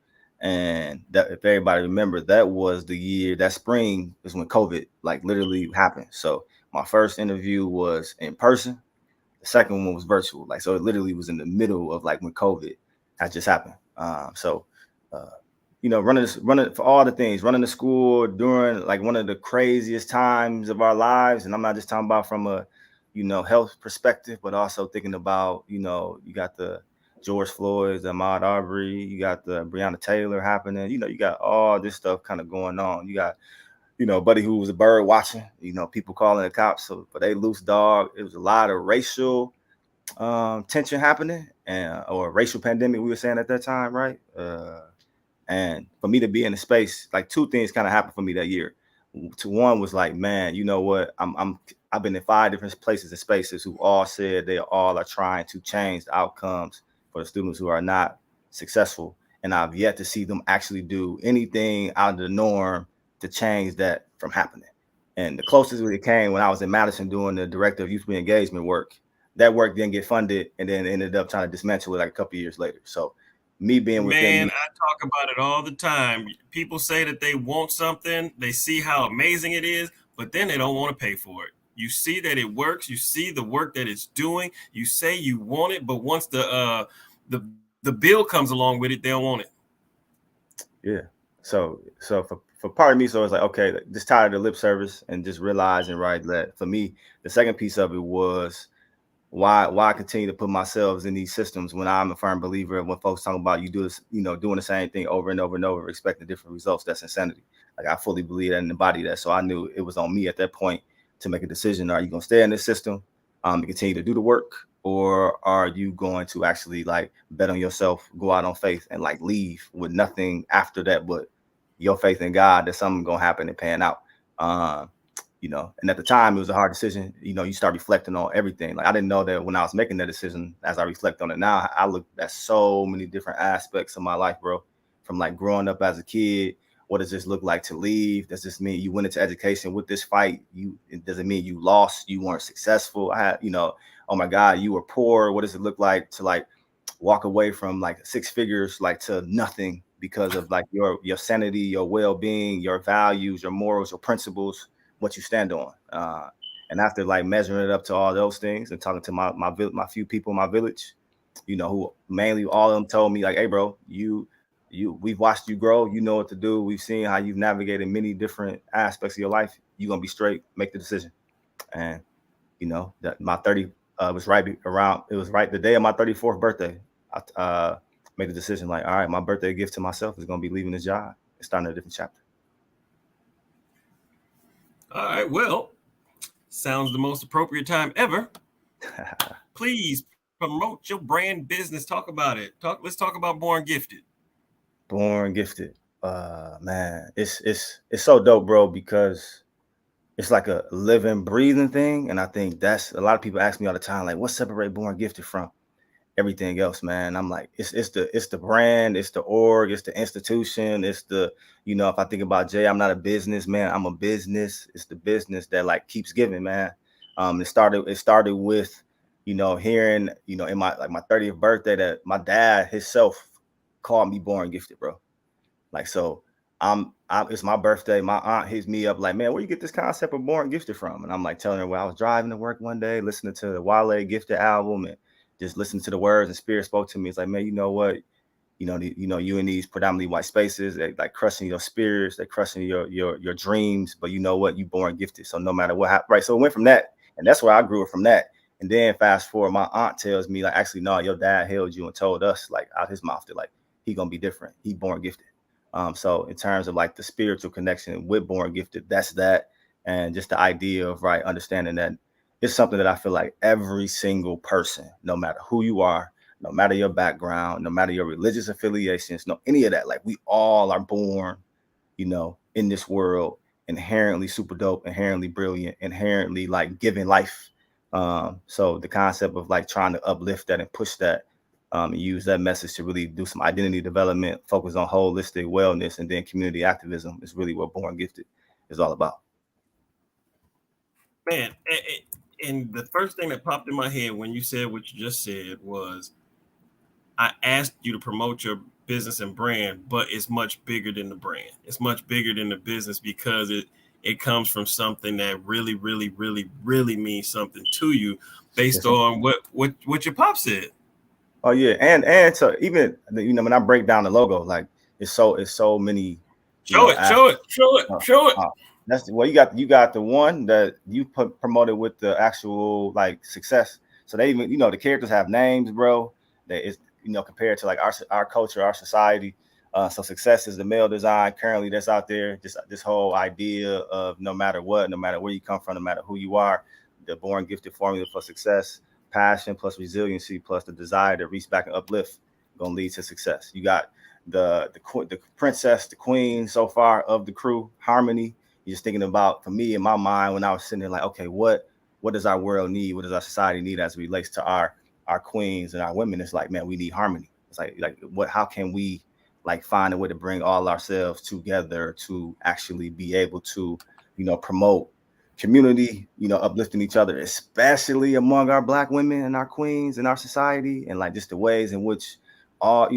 And that, if everybody remember, that was the year, that spring is when COVID like literally happened. So my first interview was in person. The second one was virtual. Like, so it literally was in the middle of like when COVID had just happened. Uh, running for all the things, running the school during like one of the craziest times of our lives. And I'm not just talking about from a, health perspective, but also thinking about, you got the George Floyd's, the Ahmaud Arbery, you got the Breonna Taylor happening. You got all this stuff kind of going on. You got, buddy who was a bird watching, people calling the cops. So, but they loose dog. It was a lot of racial tension happening, and or racial pandemic we were saying at that time, right? And for me to be in a space, like two things kind of happened for me that year. To one was like, man, you know what? I've been in 5 different places and spaces who all said they all are trying to change the outcomes for the students who are not successful. And I've yet to see them actually do anything out of the norm to change that from happening. And the closest it came when I was in Madison doing the director of youth re-engagement work. That work didn't get funded and then ended up trying to dismantle it like a couple of years later. So me being within Man, these, I talk about it all the time. People say that they want something, they see how amazing it is, but then they don't want to pay for it. You see that it works, you see the work that it's doing, you say you want it, but once the bill comes along with it, they don't want it. yeah. So for part of me, so it's like, okay, just tired of the lip service and just realizing, right, that for me, the second piece of it was why continue to put myself in these systems when I'm a firm believer of when folks talk about you do this, doing the same thing over and over and over, expecting different results. That's insanity. Like I fully believe that and embody that. So I knew it was on me at that point to make a decision. Are you going to stay in this system and continue to do the work? Or are you going to actually like bet on yourself, go out on faith and like leave with nothing after that but your faith in God that something gonna happen and pan out. Um, and at the time it was a hard decision. You start reflecting on everything. Like I didn't know that when I was making that decision. As I reflect on it now, I look at so many different aspects of my life, bro. From like growing up as a kid, what does this look like to leave? Does this mean you went into education with this fight? It doesn't mean you lost, you weren't successful. I had, oh my God, you were poor. What does it look like to like walk away from like 6 figures like to nothing because of like your sanity, your well-being, your values, your morals, your principles, what you stand on. And after like measuring it up to all those things and talking to my few people in my village, who mainly all of them told me like, hey bro, we've watched you grow, you know what to do. We've seen how you've navigated many different aspects of your life. You're gonna be straight, make the decision. And that my 30 was right around, it was right the day of my 34th birthday. I made the decision like, all right, my birthday gift to myself is gonna be leaving this job and starting a different chapter. All right, well, sounds the most appropriate time ever. Please promote your brand business. Talk about it. Let's talk about Born Gifted. Born Gifted. Man, it's so dope, bro, because it's like a living, breathing thing. And I think that's a lot of people ask me all the time, like, what separate Born Gifted from everything else, man? I'm like, it's the brand, it's the org, it's the institution, it's the, if I think about Jay, I'm not a businessman, I'm a business. It's the business that like keeps giving, man. It started with, hearing, in my 30th birthday that my dad himself called me Born Gifted, bro. Like, so it's my birthday. My aunt hits me up like, man, where you get this concept of born gifted from? And I'm like telling her, well, I was driving to work one day, listening to the Wale Gifted album and just listening to the words, and Spirit spoke to me. It's like, man, you know what? You in these predominantly white spaces, they like crushing your spirits, they're crushing your dreams. But you know what? You born gifted. So no matter what happens, right? So it went from that, and that's where I grew it from that. And then fast forward, my aunt tells me like, actually, no, your dad held you and told us like out his mouth that like he gonna be different. He born gifted. So in terms of like the spiritual connection with born gifted, that's that, and just the idea of right understanding that it's something that I feel like every single person, no matter who you are, no matter your background, no matter your religious affiliations, no any of that, like we all are born, in this world inherently super dope, inherently brilliant, inherently like giving life. So the concept of like trying to uplift that and push that, use that message to really do some identity development, focus on holistic wellness, and then community activism is really what Born Gifted is all about. Man, and the first thing that popped in my head when you said what you just said was I asked you to promote your business and brand, but it's much bigger than the brand. It's much bigger than the business because it comes from something that really, really, really, really means something to you based Yes, sir. on what your pop said. Oh yeah, and so even when I break down the logo, like it's so many, Show it, show it, aspects. show it, Uh, show it. uh, that's well, you got the one that you promoted with the actual like success. So they even the characters have names, bro. That is compared to like our culture, our society. So success is the male design currently that's out there. Just this whole idea of no matter what, no matter where you come from, no matter who you are, the born gifted formula for success: passion plus resiliency plus the desire to reach back and uplift, gonna lead to success. You got the princess, the queen so far of the crew, harmony. You're just thinking about, for me in my mind, when I was sitting there like, okay, what does our world need? What does our society need as it relates to our queens and our women? It's like, man, we need harmony. It's like what how can we like find a way to bring all ourselves together to actually be able to, promote community, uplifting each other, especially among our black women and our queens in our society, and like just the ways in which all,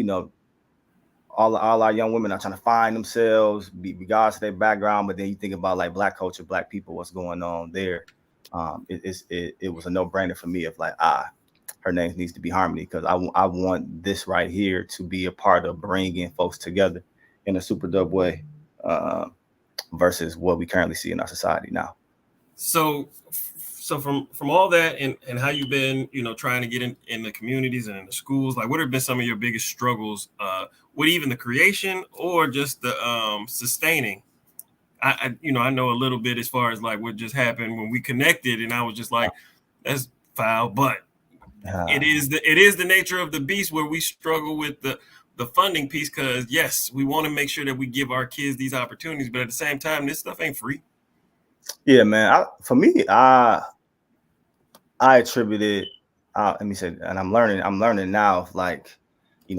all our young women are trying to find themselves, regardless of their background. But then you think about like black culture, black people, what's going on there. It was a no brainer for me of like, her name needs to be Harmony, because I want this right here to be a part of bringing folks together in a super dope way, uh, versus what we currently see in our society now. So from all that and how you've been trying to get in the communities and in the schools, like what have been some of your biggest struggles with even the creation or just the sustaining? I know a little bit as far as like what just happened when we connected, and I was just like, that's foul. But Uh, it is the nature of the beast where we struggle with the funding piece, because yes, we want to make sure that we give our kids these opportunities, but at the same time, this stuff ain't free. yeah, man. For me, I attribute it. Let me say, and I'm learning. I'm learning now. Like,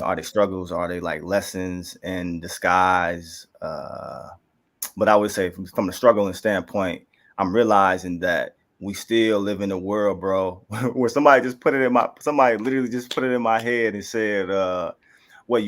are they struggles? Are they like lessons in disguise? But I would say from the struggling standpoint, I'm realizing that we still live in a world, bro, where somebody literally just put it in my head and said, well,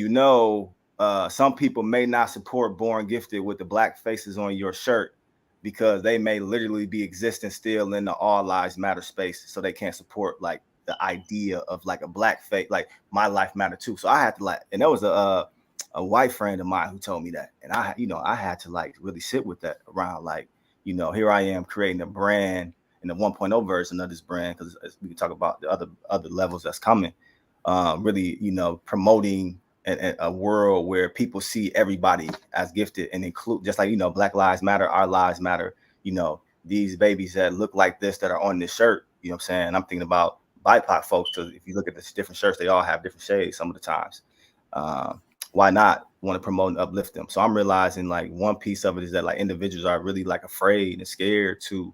some people may not support Born Gifted with the black faces on your shirt because they may literally be existing still in the all lives matter space, so they can't support like the idea of like a black face, like my life matter too. So I had to like, and there was a white friend of mine who told me that, and I had to like really sit with that around like, here I am creating a brand in the 1.0 version of this brand, because we can talk about the other levels that's coming. Really, promoting a world where people see everybody as gifted and include, just like Black Lives Matter, our lives matter. These babies that look like this that are on this shirt. You know what I'm saying? I'm thinking about BIPOC folks, because if you look at the different shirts, they all have different shades some of the times. Um, why not want to promote and uplift them? So I'm realizing like one piece of it is that like individuals are really like afraid and scared to,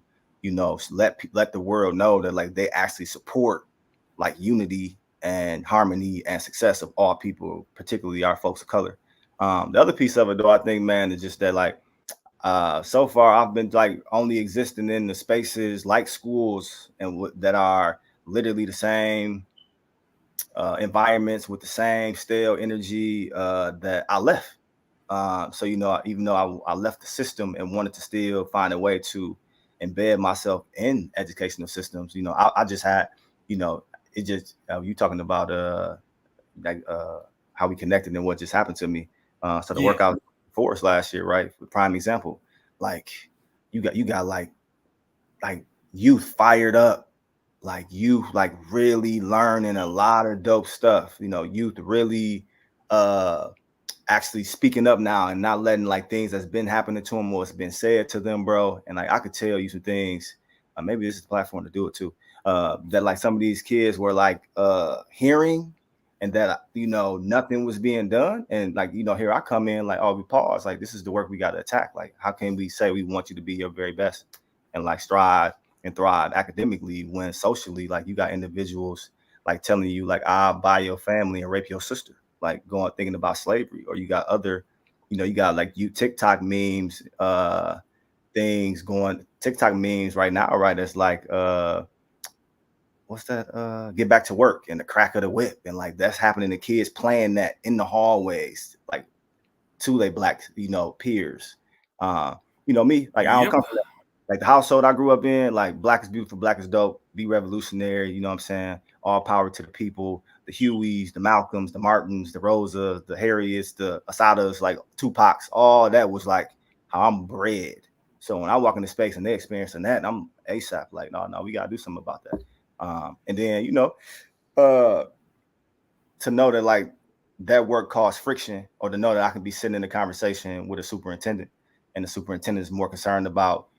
let the world know that like they actually support like unity and harmony and success of all people, particularly our folks of color. The other piece of it, though, I think, man, is just that like so far I've been like only existing in the spaces like schools and that are literally the same environments with the same stale energy that I left. So even though I left the system and wanted to still find a way to embed myself in educational systems, I just had, it just you talking about like how we connected and what just happened to me. So the Yeah. workout for us last year, right? Prime example, like you got like youth fired up, like youth like really learning a lot of dope stuff. Youth really uh actually speaking up now and not letting like things that's been happening to them or what's been said to them, bro. And like I could tell you some things. Maybe this is the platform to do it too. That like some of these kids were like hearing, and that nothing was being done. And like here I come in like, oh, we pause. Like this is the work we got to attack. Like how can we say we want you to be your very best and like strive and thrive academically when socially like you got individuals like telling you like I'll buy your family and rape your sister, like going thinking about slavery. Or you got other, you got like you TikTok memes, things going TikTok memes right now, right? It's like what's that? Get back to work and the crack of the whip. And like that's happening to kids playing that in the hallways, like to their black, peers. Me, like I don't Yep. come from that. Like the household I grew up in, like black is beautiful, black is dope, be revolutionary, you know what I'm saying? All power to the people, the Hueys, the Malcolms, the Martins, the Rosas, the Harriets, the Asadas, like Tupacs, all that was like how I'm bred. So when I walk into space and they experiencing that, I'm ASAP, like, no, we gotta do something about that. And then, uh to know that like that work caused friction, or to know that I can be sitting in a conversation with a superintendent and the superintendent is more concerned about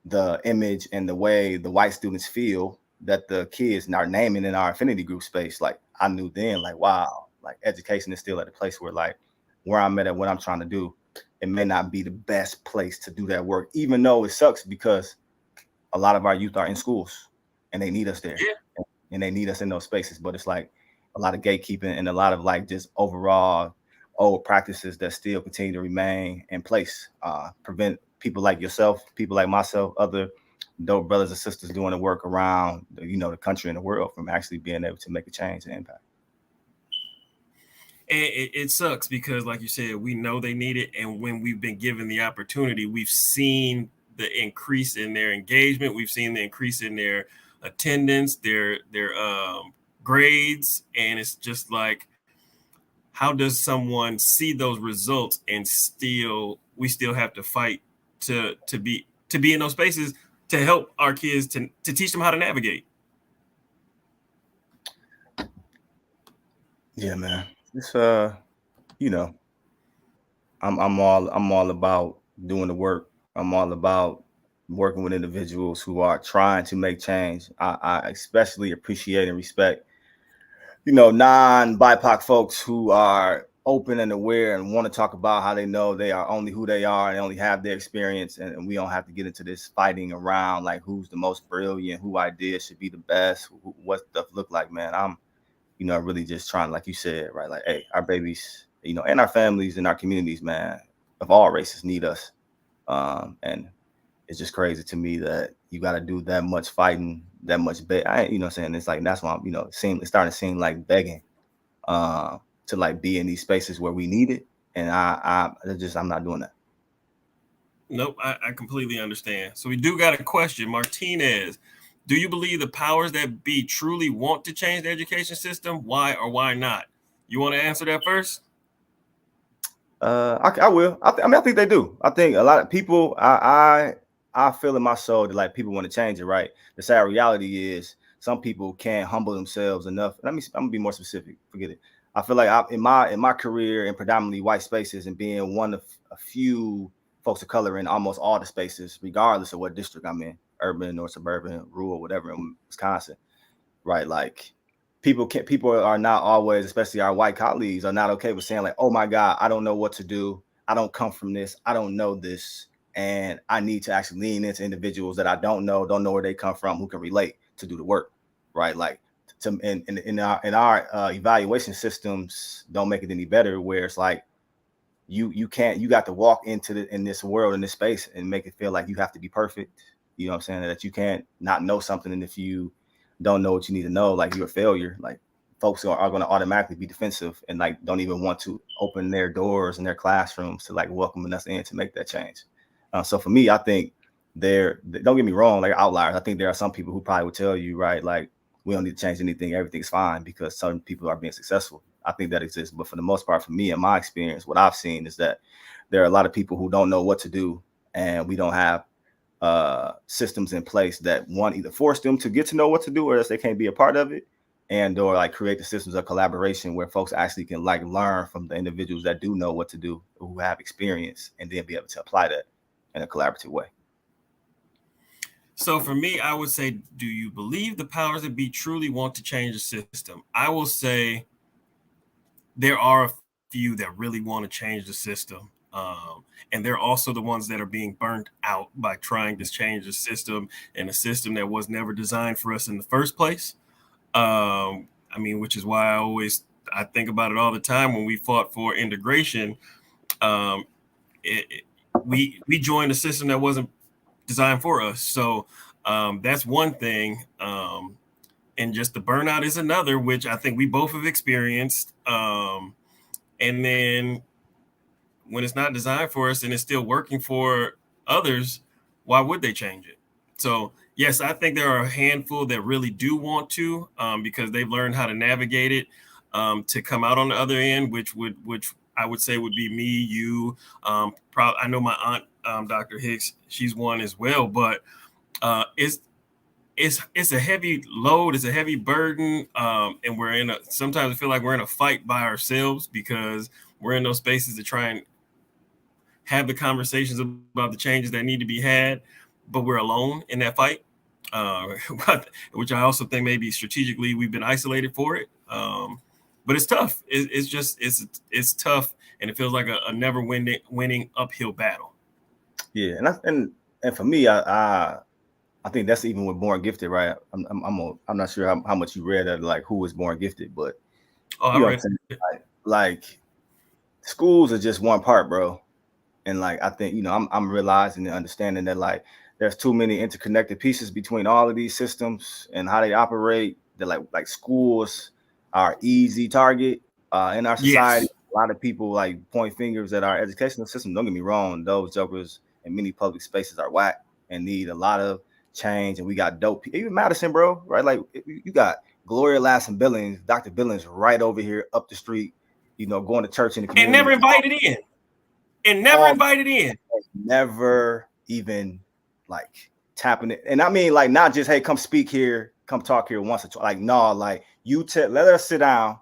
the image and the way the white students feel that the kids are naming in our affinity group space. Like I knew then, like, wow, like education is still at a place where like where I'm at what I'm trying to do, it may not be the best place to do that work, even though it sucks because a lot of our youth are in schools and they need us there Yeah. and they need us in those spaces. But it's like a lot of gatekeeping and a lot of like just overall old practices that still continue to remain in place, prevent people like yourself, people like myself, other dope brothers and sisters doing the work around the country and the world from actually being able to make a change and impact. And it sucks because, like you said, we know they need it, and when we've been given the opportunity, we've seen the increase in their engagement. We've seen the increase in their attendance, their grades, and it's just like, how does someone see those results and we still have to fight to be in those spaces to help our kids to teach them how to navigate? Yeah, man. It's you know, I'm all about doing the work. I'm all about working with individuals who are trying to make change. I especially appreciate and respect, non-BIPOC folks who are open and aware and want to talk about how they know they are only who they are and only have their experience, and we don't have to get into this fighting around like who's the most brilliant, who idea should be the best, what stuff look like, man. I'm really just trying, like you said, right? Like, hey, our babies, and our families and our communities, man, of all races need us. And it's just crazy to me that you got to do that much fighting, that much what I'm saying? It's like, that's why I'm, it's starting to seem like begging, to like be in these spaces where we need it. And I'm not doing that. Nope, I completely understand. So we do got a question. Martinez, do you believe the powers that be truly want to change the education system? Why or why not? You want to answer that first? I will. I think they do. I think a lot of people. I feel in my soul that like people want to change it. Right. The sad reality is some people can't humble themselves enough. I'm gonna be more specific. Forget it. I feel like in my career in predominantly white spaces and being one of a few folks of color in almost all the spaces, regardless of what district I'm in, urban or suburban, rural, whatever, in Wisconsin. Right. Like people are not always, especially our white colleagues, are not okay with saying like, oh my God, I don't know what to do. I don't come from this. I don't know this. And I need to actually lean into individuals that I don't know where they come from, who can relate to do the work. Right. Like in our evaluation systems don't make it any better, where it's like you got to walk into in this world, in this space, and make it feel like you have to be perfect. You know what I'm saying? That you can't not know something, and if you don't know what you need to know, like you're a failure. Like folks are going to automatically be defensive and like don't even want to open their doors and their classrooms to like welcoming us in to make that change. So for me, I think don't get me wrong, like outliers. I think there are some people who probably would tell you, right, like we don't need to change anything, everything's fine because some people are being successful. I think that exists, but for the most part, for me and my experience, what I've seen is that there are a lot of people who don't know what to do, and we don't have systems in place that one either force them to get to know what to do, or else they can't be a part of it, and or like create the systems of collaboration where folks actually can like learn from the individuals that do know what to do, who have experience, and then be able to apply that in a collaborative way. So for me, I would say, do you believe the powers that be truly want to change the system? I will say there are a few that really want to change the system. And they're also the ones that are being burnt out by trying to change the system, and a system that was never designed for us in the first place. I mean, which is why I think about it all the time when we fought for integration. Um, we joined a system that wasn't designed for us. So that's one thing. And just the burnout is another, which I think we both have experienced. And then when it's not designed for us and it's still working for others, why would they change it? So yes, I think there are a handful that really do want to, because they've learned how to navigate it, to come out on the other end, which I would say would be me, you. I know my aunt, Dr. Hicks, she's one as well, but it's a heavy load, it's a heavy burden, and sometimes I feel like we're in a fight by ourselves because we're in those spaces to try and have the conversations about the changes that need to be had, but we're alone in that fight, which I also think maybe strategically we've been isolated for it. But it's tough. It's tough, and it feels like a never winning uphill battle. Yeah, and for me, I think that's even with Born Gifted, right? I'm not sure how much you read of like who was Born Gifted, but I you know, read it. like schools are just one part, bro. And like I think I'm realizing and understanding that like there's too many interconnected pieces between all of these systems and how they operate. That like schools are easy target in our society. Yes. A lot of people like point fingers at our educational system. Don't get me wrong; those jokers in many public spaces are whack and need a lot of change. And we got dope people. Even Madison, bro, right? Like you got Gloria Lassen Billings, Dr. Billings, right over here up the street. Going to church in the And community. never invited in. Never even like tapping it. And I mean, like, not just, hey, come speak here, come talk here once or twice. Like, no, like let us sit down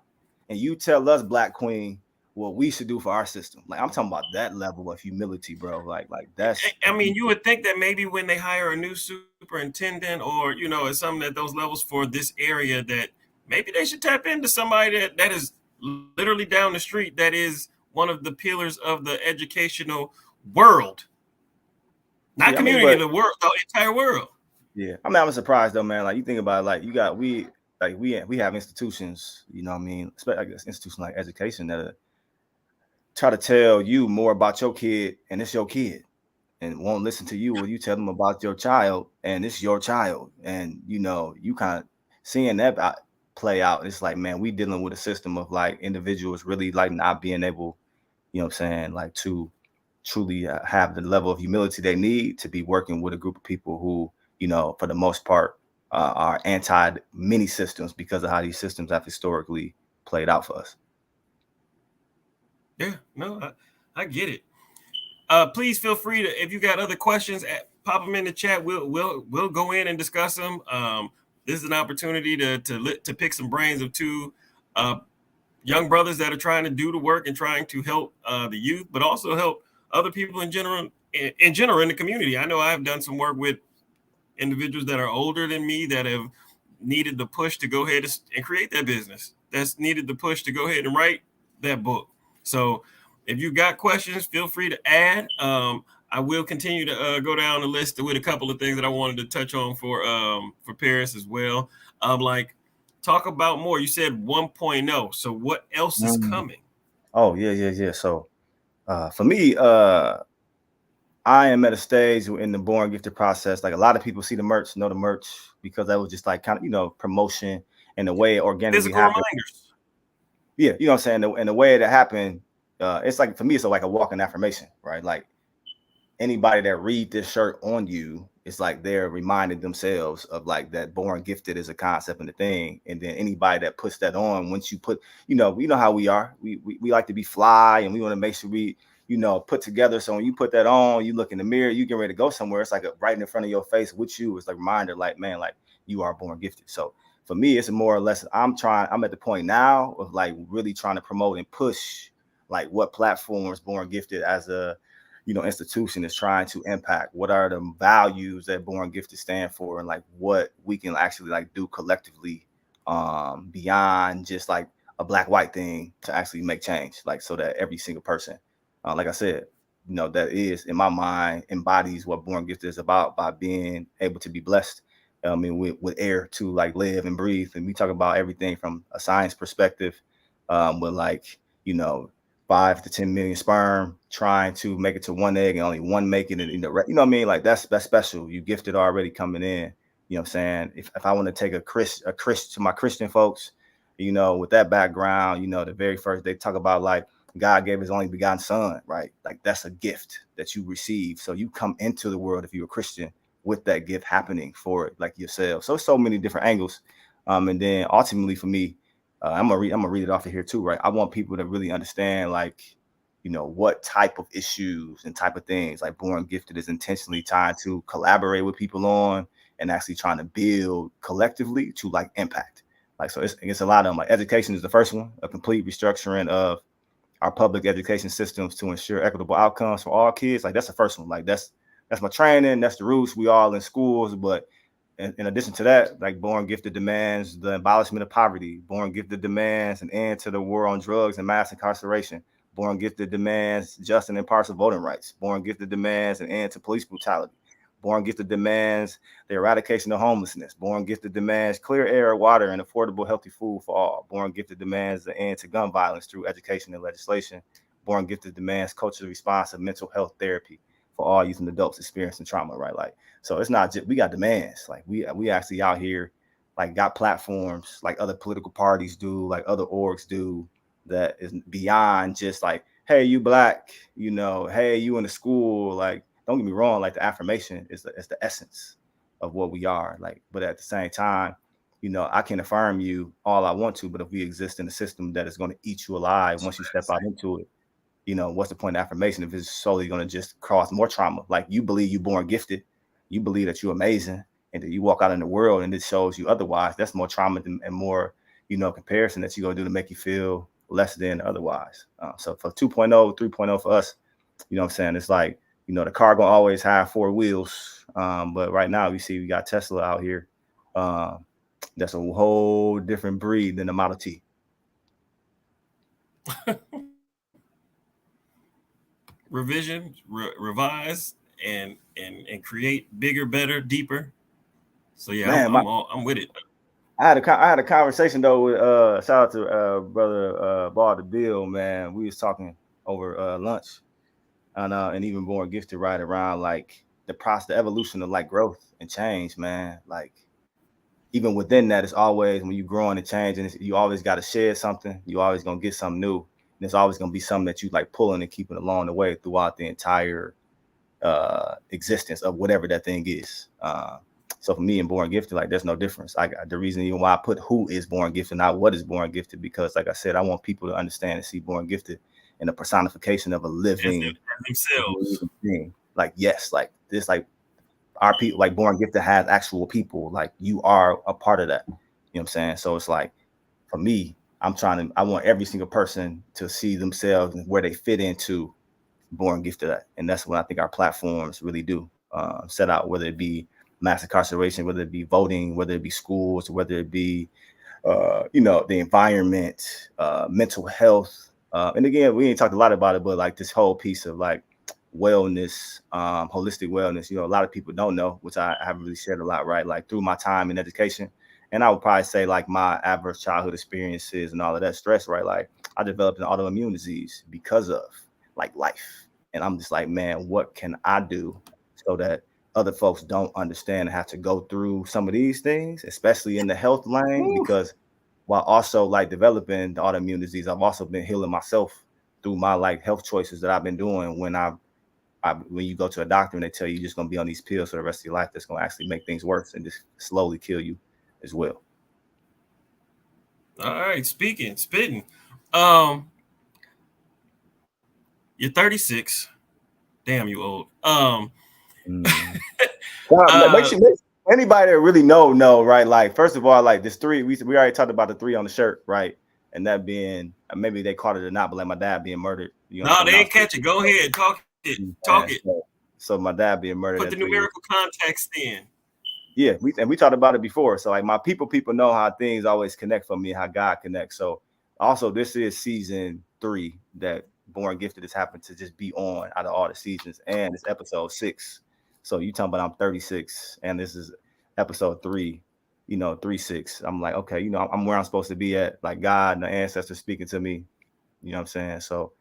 and you tell us, Black Queen, what we should do for our system. Like, I'm talking about that level of humility, bro. Like that's. I mean, you would think that maybe when they hire a new superintendent, or it's something at those levels for this area, that maybe they should tap into somebody that is literally down the street, that is one of the pillars of the educational world, not community, the world, the entire world. Yeah, I mean, I'm surprised though, man. Like, you think about it, like we have institutions, I mean, especially I guess institutions like education that try to tell you more about your kid, and it's your kid, and won't listen to you when you tell them about your child, and it's your child, and you kind of seeing that play out. It's like, man, we dealing with a system of like individuals really like not being able, what I'm saying, like to truly have the level of humility they need to be working with a group of people who, for the most part, are anti many systems because of how these systems have historically played out for us. Yeah, no, I get it. Please feel free to, if you got other questions, pop them in the chat. We'll go in and discuss them. This is an opportunity to pick some brains of two young brothers that are trying to do the work and trying to help the youth, but also help other people in general in the community. I know I've done some work with individuals that are older than me that have needed the push to go ahead and create that business. That's needed the push to go ahead and write that book. So if you got questions, feel free to add. I will continue to go down the list with a couple of things that I wanted to touch on for Paris as well. Like, talk about more. You said 1.0. So what else is coming? Oh, yeah. So for me, I am at a stage in the Born Gifted process. Like, a lot of people see the merch, know the merch, because that was just like kind of, promotion And the way it organically Physical happened, reminders. yeah, you know what I'm saying? And the way that happened, it's like, for me, it's like a walking affirmation, right? Like, anybody that read this shirt on you, it's like they're reminding themselves of like that born gifted is a concept and the thing. And then anybody that puts that on, once you put, we know how we are. We like to be fly, and we want to make sure we, put together. So when you put that on, you look in the mirror, you get ready to go somewhere. It's like right in front of your face with you. It's like a reminder, like, man, like, you are born gifted. So for me, it's more or less, I'm at the point now of like really trying to promote and push like what platforms born gifted as a, institution is trying to impact. What are the values that born gifted stand for, and like what we can actually like do collectively, beyond just like a black white thing, to actually make change, like, so that every single person, like I said, that is, in my mind, embodies what born gifted is about, by being able to be blessed, I mean, with air to like live and breathe. And we talk about everything from a science perspective, with like, you know 5 to 10 million sperm trying to make it to one egg, and only one making it you know what I mean? Like, that's special. You gifted already coming in. You know what I'm saying? If I want to take a Chris to my Christian folks, with that background, the very first they talk about like God gave his only begotten son, right? Like, that's a gift that you receive. So you come into the world, if you're a Christian, with that gift happening for it, like yourself. So many different angles. And then ultimately for me, I'm gonna read it off of here too, right? I want people to really understand, like, what type of issues and type of things like born gifted is intentionally trying to collaborate with people on, and actually trying to build collectively to like impact. Like, so it's a lot of them. Like, education is the first one, a complete restructuring of our public education systems to ensure equitable outcomes for all kids. Like, that's the first one. Like, that's my training. That's the roots. We all in schools, but in addition to that, like, born gifted demands the abolishment of poverty. Born gifted demands an end to the war on drugs and mass incarceration. Born gifted demands just and impartial voting rights. Born gifted demands an end to police brutality. Born gifted demands the eradication of homelessness. Born gifted demands clear air, water, and affordable, healthy food for all. Born gifted demands the end to gun violence through education and legislation. Born gifted demands culturally responsive mental health therapy for all youth and adults experiencing trauma, right? Like, so it's not just, we got demands. Like, we actually out here, like, got platforms like other political parties do, like other orgs do, that is beyond just like, hey, you black, hey, you in the school. Like, don't get me wrong, like, the affirmation is the essence of what we are. Like, but at the same time, I can affirm you all I want to, but if we exist in a system that is going to eat you alive once you step out into it, what's the point of affirmation if it's solely going to just cause more trauma? Like, you believe you're born gifted, you believe that you're amazing, and that you walk out in the world and it shows you otherwise. That's more trauma and more, comparison that you're going to do to make you feel less than otherwise. So for 2.0, 3.0 for us, you know what I'm saying? It's like, the car going to always have four wheels. But right now, we see we got Tesla out here. That's a whole different breed than the Model T. Revision, revise, and create bigger, better, deeper. So yeah, Man, I'm with it. I had a conversation though with shout out to brother Ball the Bill, man. We was talking over lunch, and even born gifted right around like the process, the evolution of like growth and change, man. Like, even within that, it's always, when you growing and changing, you always got to share something. You always gonna get something new, and it's always gonna be something that you like pulling and keeping along the way throughout the entire existence of whatever that thing is. So for me and born gifted, like, there's no difference. The reason even why I put who is born gifted, not what is born gifted, because like I said, I want people to understand and see born gifted in a personification of a As, living, as themselves. thing. Like, yes, like this, like our people, like born gifted has actual people. Like, you are a part of that. You know what I'm saying? So it's like, for me, I want every single person to see themselves and where they fit into born gifted at. And that's what I think our platforms really do set out, whether it be mass incarceration, whether it be voting, whether it be schools, whether it be, the environment, mental health. And again, we ain't talked a lot about it, but like this whole piece of like wellness, holistic wellness, a lot of people don't know, which I haven't really shared a lot, right? Like, through my time in education. And I would probably say like my adverse childhood experiences and all of that stress, right? Like, I developed an autoimmune disease because of like life. And I'm just like, man, what can I do so that other folks don't understand and have to go through some of these things, especially in the health lane? Woo. Because while also like developing the autoimmune disease. I've also been healing myself through my like health choices that I've been doing when you go to a doctor and they tell you you're just going to be on these pills for the rest of your life, that's going to actually make things worse and just slowly kill you as well. All right, spitting. Um, you're 36. Damn, you old. Mm. Well, uh, anybody that really know, right? Like, first of all, like this three, we already talked about the three on the shirt, right? And that being, maybe they caught it or not, but like my dad being murdered, you know what I'm no, saying? they When I was ain't catch it. Go ahead, talk it, talk and it. so my dad being murdered Put the at 3 years. numerical context in. Yeah, we talked about it before. So like my people know how things always connect for me, how God connects. So also this is season 3 that Born Gifted has happened to just be on out of all the seasons, and it's episode 6. So you talking about I'm 36 and this is episode 3, 3-6. I'm like, okay, I'm where I'm supposed to be at, like God and the ancestors speaking to me. You know what I'm saying? So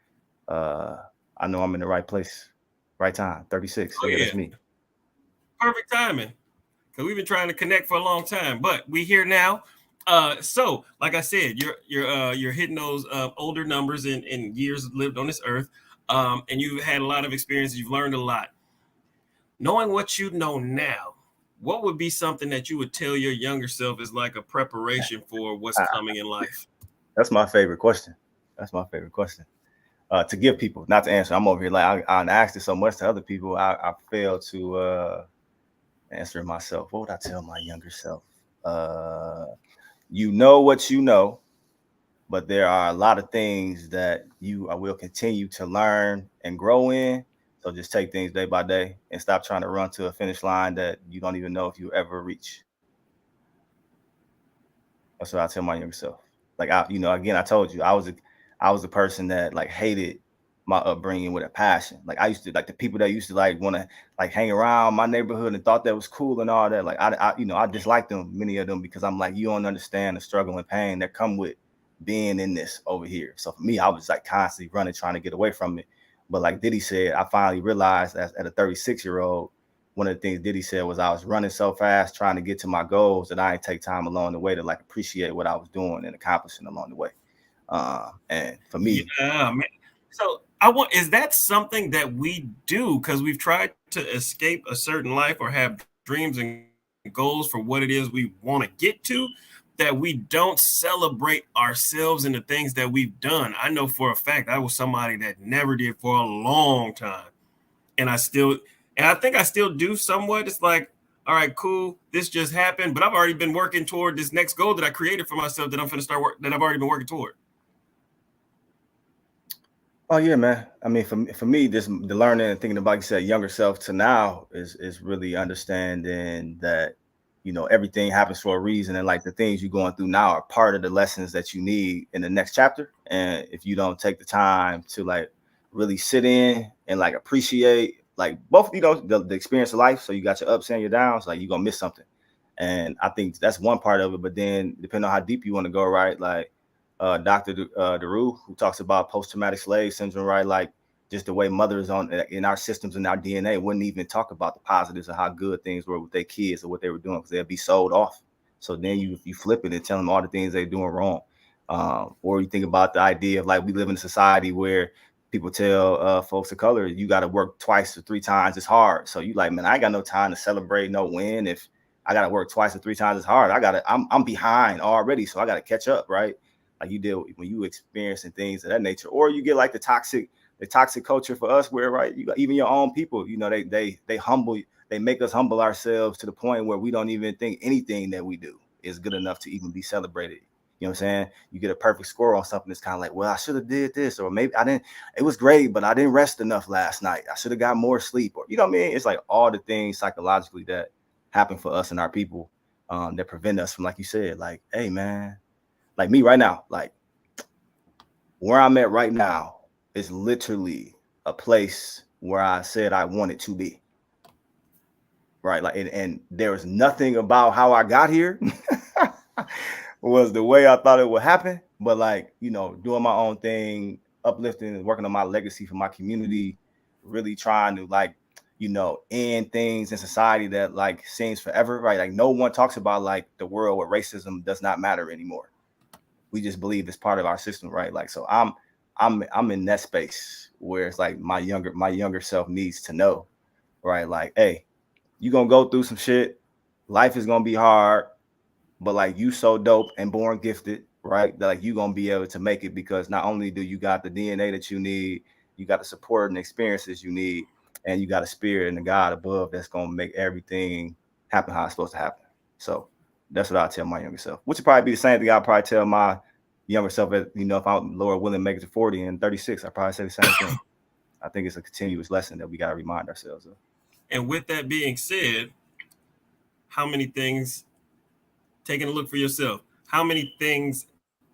uh I know I'm in the right place, right time. 36. Oh Yeah, yeah, that's me. perfect timing. Because we've been trying to connect for a long time, but we here now. So like I said, you're hitting those older numbers in years lived on this earth, and you've had a lot of experiences. You've learned a lot. Knowing what you know now, what would be something that you would tell your younger self is like a preparation for what's coming in life? That's my favorite question. That's my favorite question. To give people, not to answer. I'm over here like I asked it so much to other people. I failed to answer it myself. What would I tell my younger self? Uh, you know what you know, but there are a lot of things that you will continue to learn and grow in. So just take things day by day and stop trying to run to a finish line that you don't even know if you ever reach. That's what I tell my younger self. Like again, I told you I was a person that like hated my upbringing with a passion. Like I used to like the people that used to like want to like hang around my neighborhood and thought that was cool and all that. Like I disliked them, many of them, because I'm like, you don't understand the struggle and pain that come with being in this over here. So for me, I was like constantly running, trying to get away from it. But like Diddy said, I finally realized as at a 36-year-old, one of the things Diddy said was I was running so fast trying to get to my goals that I didn't take time along the way to like appreciate what I was doing and accomplishing along the way. And for me, Yeah, man. So I want is that something that we do because we've tried to escape a certain life or have dreams and goals for what it is we want to get to, that we don't celebrate ourselves and the things that we've done. I know for a fact I was somebody that never did for a long time. And I think I still do somewhat. It's like, all right, cool, this just happened, but I've already been working toward this next goal that I created for myself that I'm gonna start that I've already been working toward. oh yeah, man. I mean, for me, this the learning and thinking about, like you said, younger self to now is really understanding that everything happens for a reason, and like the things you're going through now are part of the lessons that you need in the next chapter. And if you don't take the time to like really sit in and like appreciate like both, the experience of life, so you got your ups and your downs, like you're gonna miss something. And I think that's one part of it. But then depending on how deep you want to go, right, like Dr. DeRue, who talks about post-traumatic slave syndrome, right? Like just the way mothers on in our systems and our DNA wouldn't even talk about the positives of how good things were with their kids or what they were doing because they'd be sold off. So then you flip it and tell them all the things they're doing wrong. Or you think about the idea of like we live in a society where people tell folks of color you got to work twice or 3 times as hard. So you like, man, I ain't got no time to celebrate no win if I got to work twice or 3 times as hard. I'm behind already, so I got to catch up, right? Like you deal when you experiencing things of that nature, or you get like the toxic culture for us, where right, you got even your own people, they humble, they make us humble ourselves to the point where we don't even think anything that we do is good enough to even be celebrated. You know what I'm saying? You get a perfect score on something that's kind of like, well, I should have did this, or maybe I didn't. It was great, but I didn't rest enough last night. I should have got more sleep, or you know what I mean? It's like all the things psychologically that happen for us and our people that prevent us from, like you said, like, hey man, like me right now, like where I'm at right now is literally a place where I said I wanted to be. Right. Like, and there was nothing about how I got here was the way I thought it would happen. But like, doing my own thing, uplifting and working on my legacy for my community, really trying to like, end things in society that like seems forever, right? Like no one talks about like the world where racism does not matter anymore. we just believe it's part of our system, right? Like, so I'm in that space where it's like my younger self needs to know, right? Like, hey, you gonna go through some shit. Life is gonna be hard, but like you so dope and born gifted, right? That like you gonna be able to make it because not only do you got the DNA that you need, you got the support and experiences you need, and you got a spirit and a God above that's gonna make everything happen how it's supposed to happen. So that's what I tell my younger self, which would probably be the same thing I'll probably tell my younger self. As you know, if I'm Lord willing, make it to 40 and 36, I probably say the same thing. I think it's a continuous lesson that we got to remind ourselves of. And with that being said, how many things, taking a look for yourself, how many things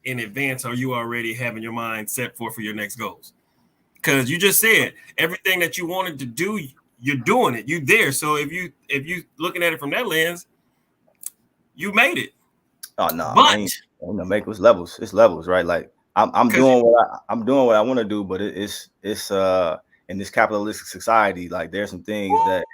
in advance are you already having your mind set for your next goals? Because you just said everything that you wanted to do, you're doing it. You there. So if you looking at it from that lens, you made it. Oh no, But ain't make us levels. It's levels, right? Like I'm because doing I'm doing what I want to do, but it's in this capitalistic society, like there's some things that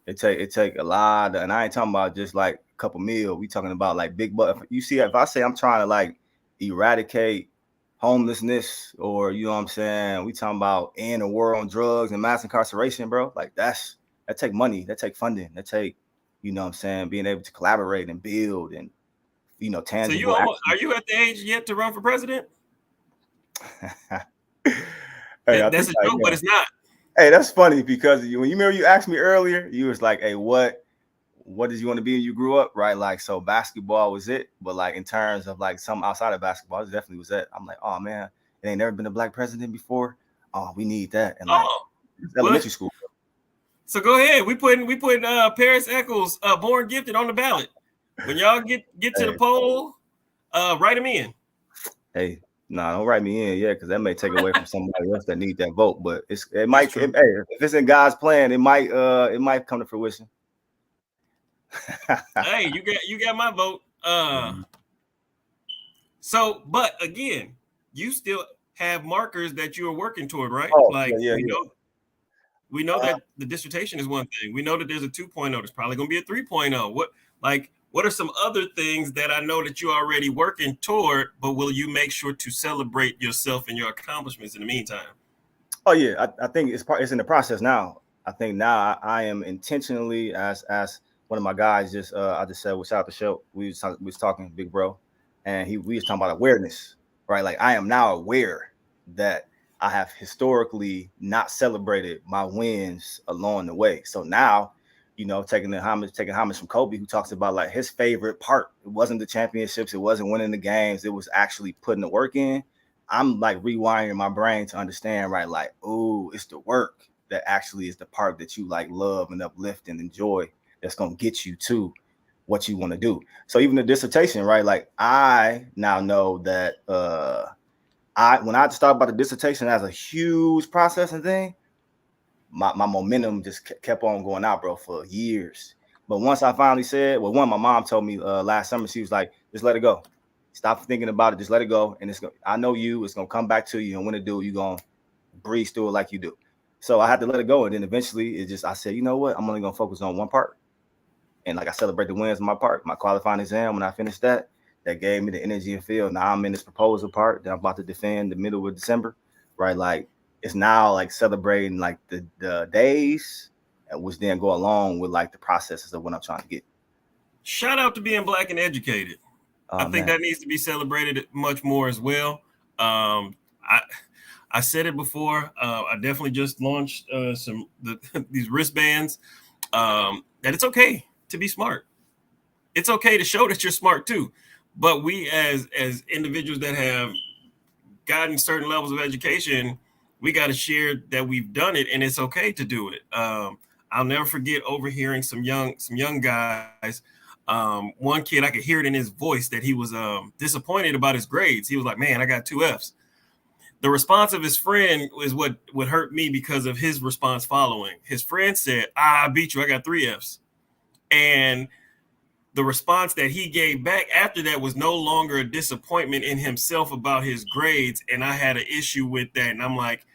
it take a lot of, and I ain't talking about just like a couple meal. We talking about like big butt. You see, if I say I'm trying to like eradicate homelessness, or you know what I'm saying, we talking about end the war on drugs and mass incarceration, bro. Like that take money, that take funding, that take, you know what I'm saying, being able to collaborate and build and, you know, so you tangible almost, action. are you at the age yet to run for president? Hey, I That's think a like, joke, but yeah. it's not. Hey, that's funny because when you remember you asked me earlier, you was like, hey, what did you want to be when you grew up, right? Like, so basketball was it, but like in terms of like some outside of basketball, it definitely was that. I'm like, oh man, it ain't never been a black president before. Oh, we need that. And like Oh, well, elementary school. so go ahead. We putting Paris Echoles, Born Gifted, on the ballot. When y'all get to the Hey, poll, write him in. hey, nah, don't write me in, yeah, because that may take away from somebody else that need that vote. But it That's might, true. hey, if it's in God's plan, it might come to fruition. Hey, you got my vote. So, but again, you still have markers that you are working toward, right? Oh, yeah, Like yeah, we yeah. know that the dissertation is one thing. We know that there's a 2.0. There's probably going to be a 3.0. What are some other things that I know that you're already working toward, but will you make sure to celebrate yourself and your accomplishments in the meantime? Oh yeah, I think it's in the process now. I think now I am intentionally, as one of my guys just I just said, what's out the show. We was talking, big bro, and we was talking about awareness, right? Like I am now aware that I have historically not celebrated my wins along the way. So now, you know, taking homage from Kobe, who talks about like his favorite part. It wasn't the championships, it wasn't winning the games, it was actually putting the work in. I'm like rewiring my brain to understand, right? Like, oh, it's the work that actually is the part that you like love and uplift and enjoy that's gonna get you to what you want to do. So even the dissertation, right? Like I now know that when I started about the dissertation as a huge processing thing, my momentum just kept on going out, bro, for years. But once I finally said, well, my mom told me last summer, she was like, just let it go. Stop thinking about it. Just let it go. And I know it's going to come back to you. And when it do, you're going to breeze through it like you do. So I had to let it go. And then eventually I said, you know what? I'm only going to focus on one part. And like I celebrate the wins in my part, my qualifying exam. When I finished that gave me the energy and feel. Now I'm in this proposal part that I'm about to defend the middle of December, right? Like it's now like celebrating like the days, which then go along with like the processes of what I'm trying to get. Shout out to being black and educated. I Oh think man. that needs to be celebrated much more as well. I said it before. I definitely just launched these wristbands. That it's okay to be smart. It's okay to show that you're smart too. But we as individuals that have gotten certain levels of education, we got to share that we've done it, and it's okay to do it. I'll never forget overhearing some young guys. One kid, I could hear it in his voice that he was disappointed about his grades. He was like, "Man, I got 2 Fs." The response of his friend is what would hurt me because of his response following. His friend said, "I beat you. I got 3 Fs," and the response that he gave back after that was no longer a disappointment in himself about his grades. And I had an issue with that. And I'm like,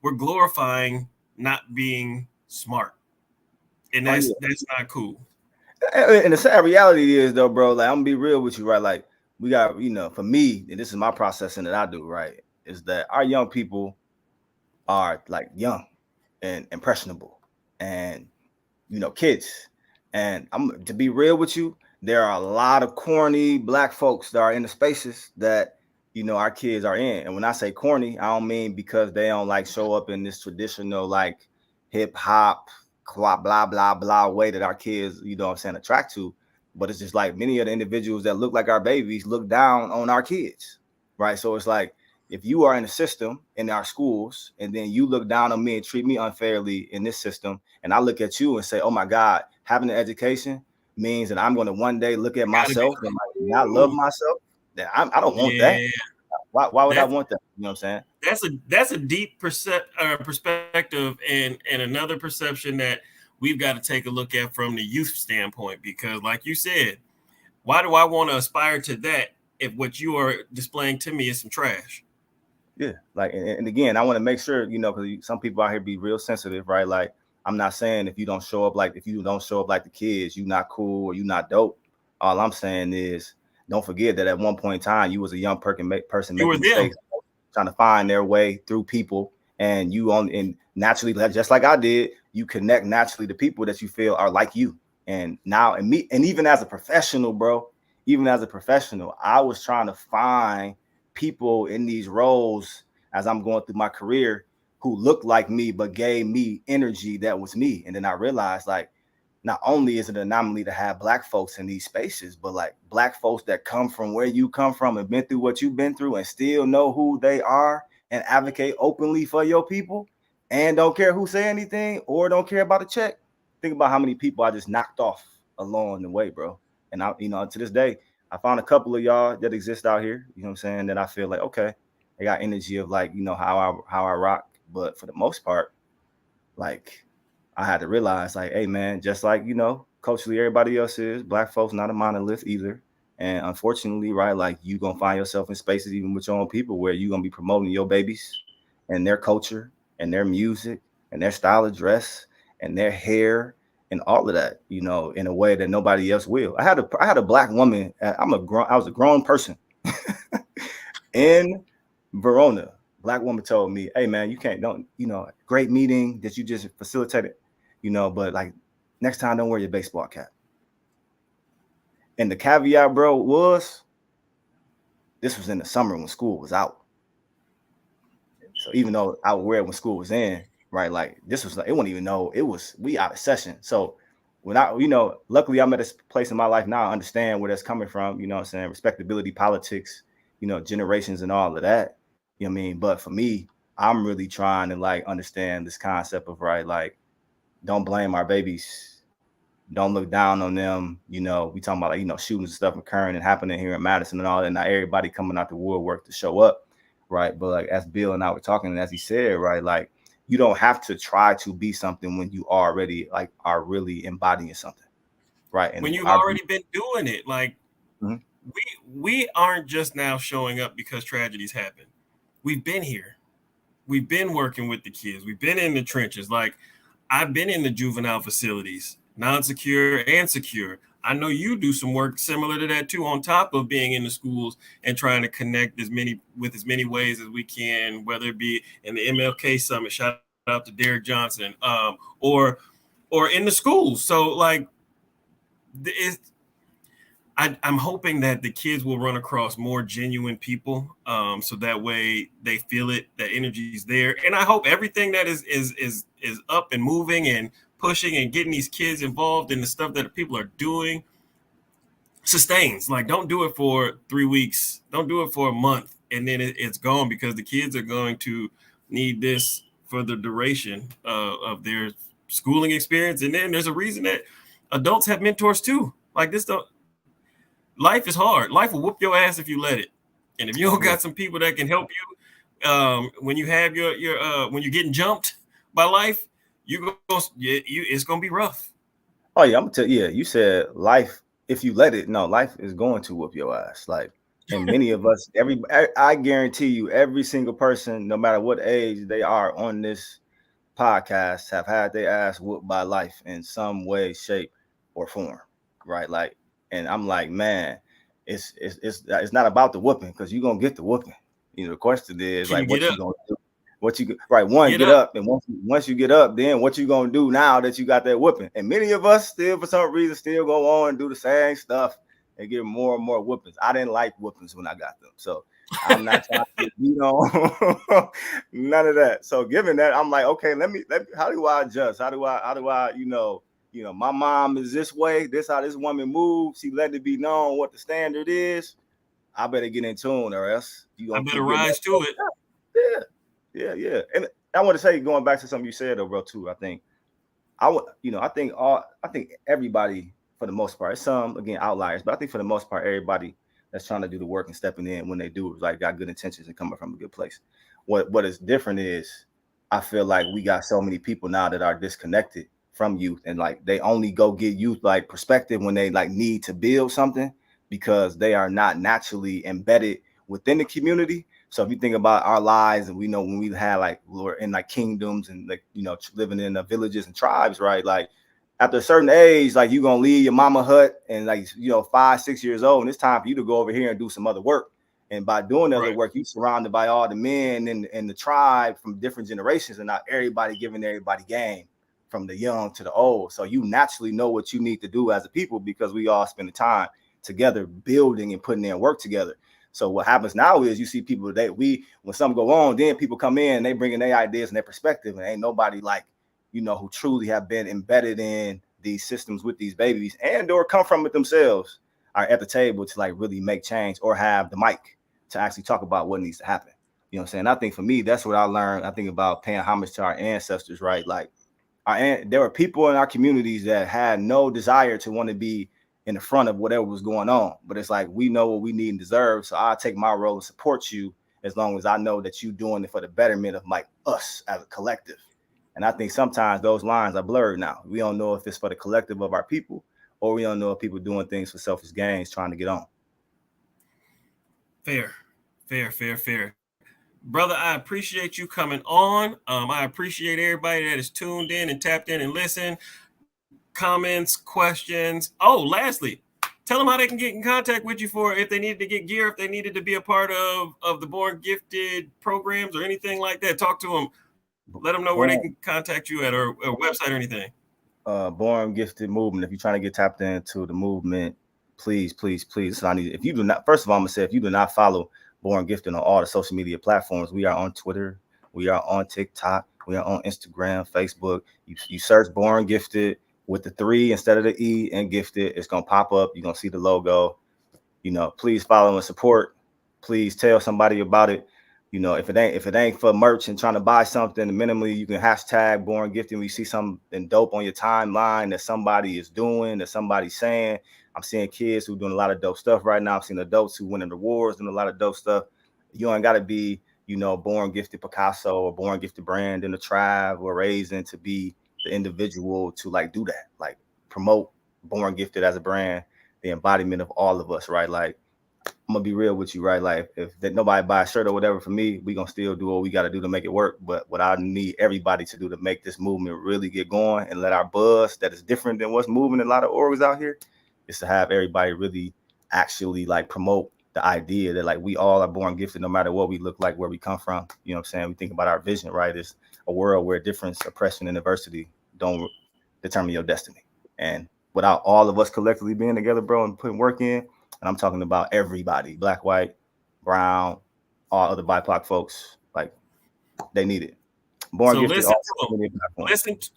we're glorifying not being smart. And Oh that's yeah. not cool. And the sad reality is though, bro, like I'm gonna be real with you, right? Like we got, for me, and this is my processing that I do, right, is that our young people are like young and impressionable and kids. And I'm to be real with you, there are a lot of corny black folks that are in the spaces that our kids are in. And when I say corny, I don't mean because they don't like show up in this traditional like hip hop blah blah blah way that our kids, what I'm saying, attract to. But it's just like many of the individuals that look like our babies look down on our kids, right? So it's like if you are in the system in our schools and then you look down on me and treat me unfairly in this system, and I look at you and say, oh my God, having an education means that I'm going to one day look at Gotta be myself and like not love cool. myself, then I don't want that. Yeah, Why would I that's want that? You know what I'm saying? that's a deep perspective and another perception that we've got to take a look at from the youth standpoint. Because, like you said, why do I want to aspire to that if what you are displaying to me is some trash? Yeah. Like, and again, I want to make sure, because some people out here be real sensitive, right? Like, I'm not saying if you don't show up like the kids, you not cool or you not dope. All I'm saying is don't forget that at one point in time, you was a young person You making were them. mistakes, trying to find their way through people. And and naturally, just like I did, you connect naturally to people that you feel are like you. And now, and even as a professional, bro, even as a professional, I was trying to find people in these roles as I'm going through my career who looked like me but gave me energy that was me. And then I realized, like, not only is it an anomaly to have black folks in these spaces, but like black folks that come from where you come from and been through what you've been through and still know who they are and advocate openly for your people and don't care who say anything or don't care about a check. Think about how many people I just knocked off along the way, bro. And I, to this day, I found a couple of y'all that exist out here, you know what I'm saying, that I feel like, okay, they got energy of like, how I rock. But for the most part, like I had to realize, like, hey man, just like culturally everybody else is, black folks not a monolith either. And unfortunately, right, like you gonna find yourself in spaces even with your own people where you gonna be promoting your babies and their culture and their music and their style of dress and their hair and all of that, in a way that nobody else will. I had a black woman. I was a grown person in Verona. Black woman told me, "Hey man, you can't don't great meeting that you just facilitated, but like next time don't wear your baseball cap." And the caveat, bro, was this was in the summer when school was out. So even though I would wear it when school was in, right? Like this was like it wouldn't even know it was we out of session. So when I, luckily I'm at a place in my life now, I understand where that's coming from, what I'm saying, respectability, politics, generations and all of that. You know what I mean? But for me, I'm really trying to like understand this concept of right, like, don't blame our babies. Don't look down on them. We talking about like, shootings and stuff occurring and happening here in Madison and all that. Not everybody coming out the woodwork to show up, right? But like as Bill and I were talking, and as he said, right, like you don't have to try to be something when you already like are really embodying something, right? When And you've our already been doing it, like Mhm. we aren't just now showing up because tragedies happen. We've been here. We've been working with the kids. We've been in the trenches. Like I've been in the juvenile facilities, non-secure and secure. I know you do some work similar to that too, on top of being in the schools and trying to connect as many ways as we can, whether it be in the MLK Summit. Shout out to Derek Johnson, or in the schools. So like, it's, I'm hoping that the kids will run across more genuine people, so that way they feel it, that energy's there, and I hope everything that is up and moving and pushing and getting these kids involved in the stuff that people are doing sustains. Like, don't do it for 3 weeks, don't do it for a month, and then it's gone because the kids are going to need this for the duration of their schooling experience. And then there's a reason that adults have mentors too. Like this, don't life is hard. Life will whoop your ass if you let it. And if you don't Yeah. got some people that can help you, when you have your when you're getting jumped by life, it's gonna be rough. Oh yeah, I'm gonna tell you. Yeah, you said life. If you let it, no, life is going to whoop your ass. Like, and many of us, I guarantee you, every single person, no matter what age they are on this podcast, have had their ass whooped by life in some way, shape, or form. Right? Like, and I'm like, man. it's not about the whooping, because you're gonna get the whooping. The question is Can you like, get what you up? gonna do? Right, one, Get get up. up, and once you get up, then what you gonna do now that you got that whooping? And many of us still, for some reason, still go on and do the same stuff and get more and more whoopings. I didn't like whoopings when I got them, so I'm not trying to get beat on. None of that. So given that, I'm like, okay, let me. How do I adjust? How do I? My mom is this way. This how this woman moves. She let it be known what the standard is. I better get in tune, or else you I gonna better keep getting rise to it. that. Yeah. And I want to say, going back to something you said, though, bro, too. I think I think everybody, for the most part, some again outliers, but I think for the most part, everybody that's trying to do the work and stepping in when they do is like got good intentions and coming from a good place. What is different is I feel like we got so many people now that are disconnected from youth, and like they only go get youth like perspective when they like need to build something, because they are not naturally embedded within the community. So if you think about our lives, and we know when we had like we're in like kingdoms and like living in the villages and tribes, right? Like after a certain age, like you're gonna leave your mama hut and like 5-6 years old, and it's time for you to go over here and do some other work. And by doing other Right. work, you're surrounded by all the men in the tribe from different generations, and not everybody giving everybody game from the young to the old. So you naturally know what you need to do as a people, because we all spend the time together building and putting in work together. So what happens now is you see people when something go on, then people come in and they bring in their ideas and their perspective, and ain't nobody like who truly have been embedded in these systems with these babies and or come from it themselves are at the table to like really make change or have the mic to actually talk about what needs to happen. You know what I'm saying? I think for me, that's what I learned. I think about paying homage to our ancestors, right? Like there were people in our communities that had no desire to want to be in the front of whatever was going on. But it's like, we know what we need and deserve. So I'll take my role and support you as long as I know that you're doing it for the betterment of like us as a collective. And I think sometimes those lines are blurred now. We don't know if it's for the collective of our people, or we don't know if people doing things for selfish gains trying to get on. Fair, fair. Brother, I appreciate you coming on. I appreciate everybody that is tuned in and tapped in and listened. Comments, questions. Oh, lastly, tell them how they can get in contact with you for if they needed to get gear, if they needed to be a part of the Born Gifted programs or anything like that. Talk to them. Let them know where they can contact you at, or website or anything. Born Gifted movement. If you're trying to get tapped into the movement, please. So I need. If you do not, first of all, I'm gonna say, if you do not follow Born Gifted on all the social media platforms, we are on Twitter, we are on TikTok, we are on Instagram, Facebook. You search Born Gifted with the 3 instead of the E and Gifted. It's gonna pop up. You're gonna see the logo. Please follow and support. Please tell somebody about it. If it ain't for merch and trying to buy something, minimally you can hashtag Born Gifted. We see something dope on your timeline that somebody is doing, that somebody's saying. I'm seeing kids who doing a lot of dope stuff right now. I'm seeing adults who winning awards doing a lot of dope stuff. You ain't got to be, Born Gifted Picasso or Born Gifted Brand in the tribe or raising to be the individual to like do that, like promote Born Gifted as a brand, the embodiment of all of us, right? Like, I'm gonna be real with you, right? Like if that nobody buy a shirt or whatever for me, we gonna still do what we gotta do to make it work. But what I need everybody to do to make this movement really get going and let our buzz that is different than what's moving in a lot of orgs out here is to have everybody really actually like promote the idea that like we all are born gifted, no matter what we look like, where we come from. You know what I'm saying? We think about our vision, right? It's a world where difference, oppression, and diversity don't determine your destiny. And without all of us collectively being together, bro, and putting work in, and I'm talking about everybody, black, white, brown, all other BIPOC folks, like they need it. Born So Gifted.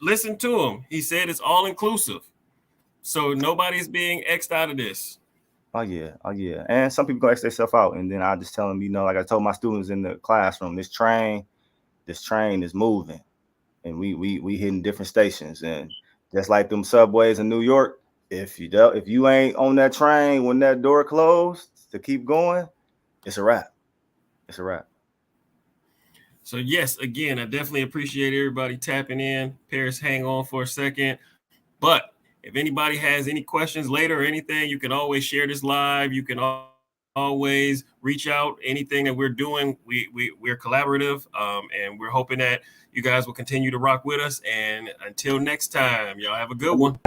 listen to him. He said it's all inclusive. So nobody's being X'd out of this. Oh yeah. And some people go X themselves out, and then I just tell them, like I told my students in the classroom, this train is moving, and we hitting different stations, and just like them subways in New York, if you ain't on that train when that door closed to keep going, it's a wrap. It's a wrap. So yes, again, I definitely appreciate everybody tapping in. Paris, hang on for a second. But if anybody has any questions later or anything, you can always share this live. You can always reach out. Anything that we're doing, we're collaborative, and we're hoping that you guys will continue to rock with us. And until next time, y'all have a good one.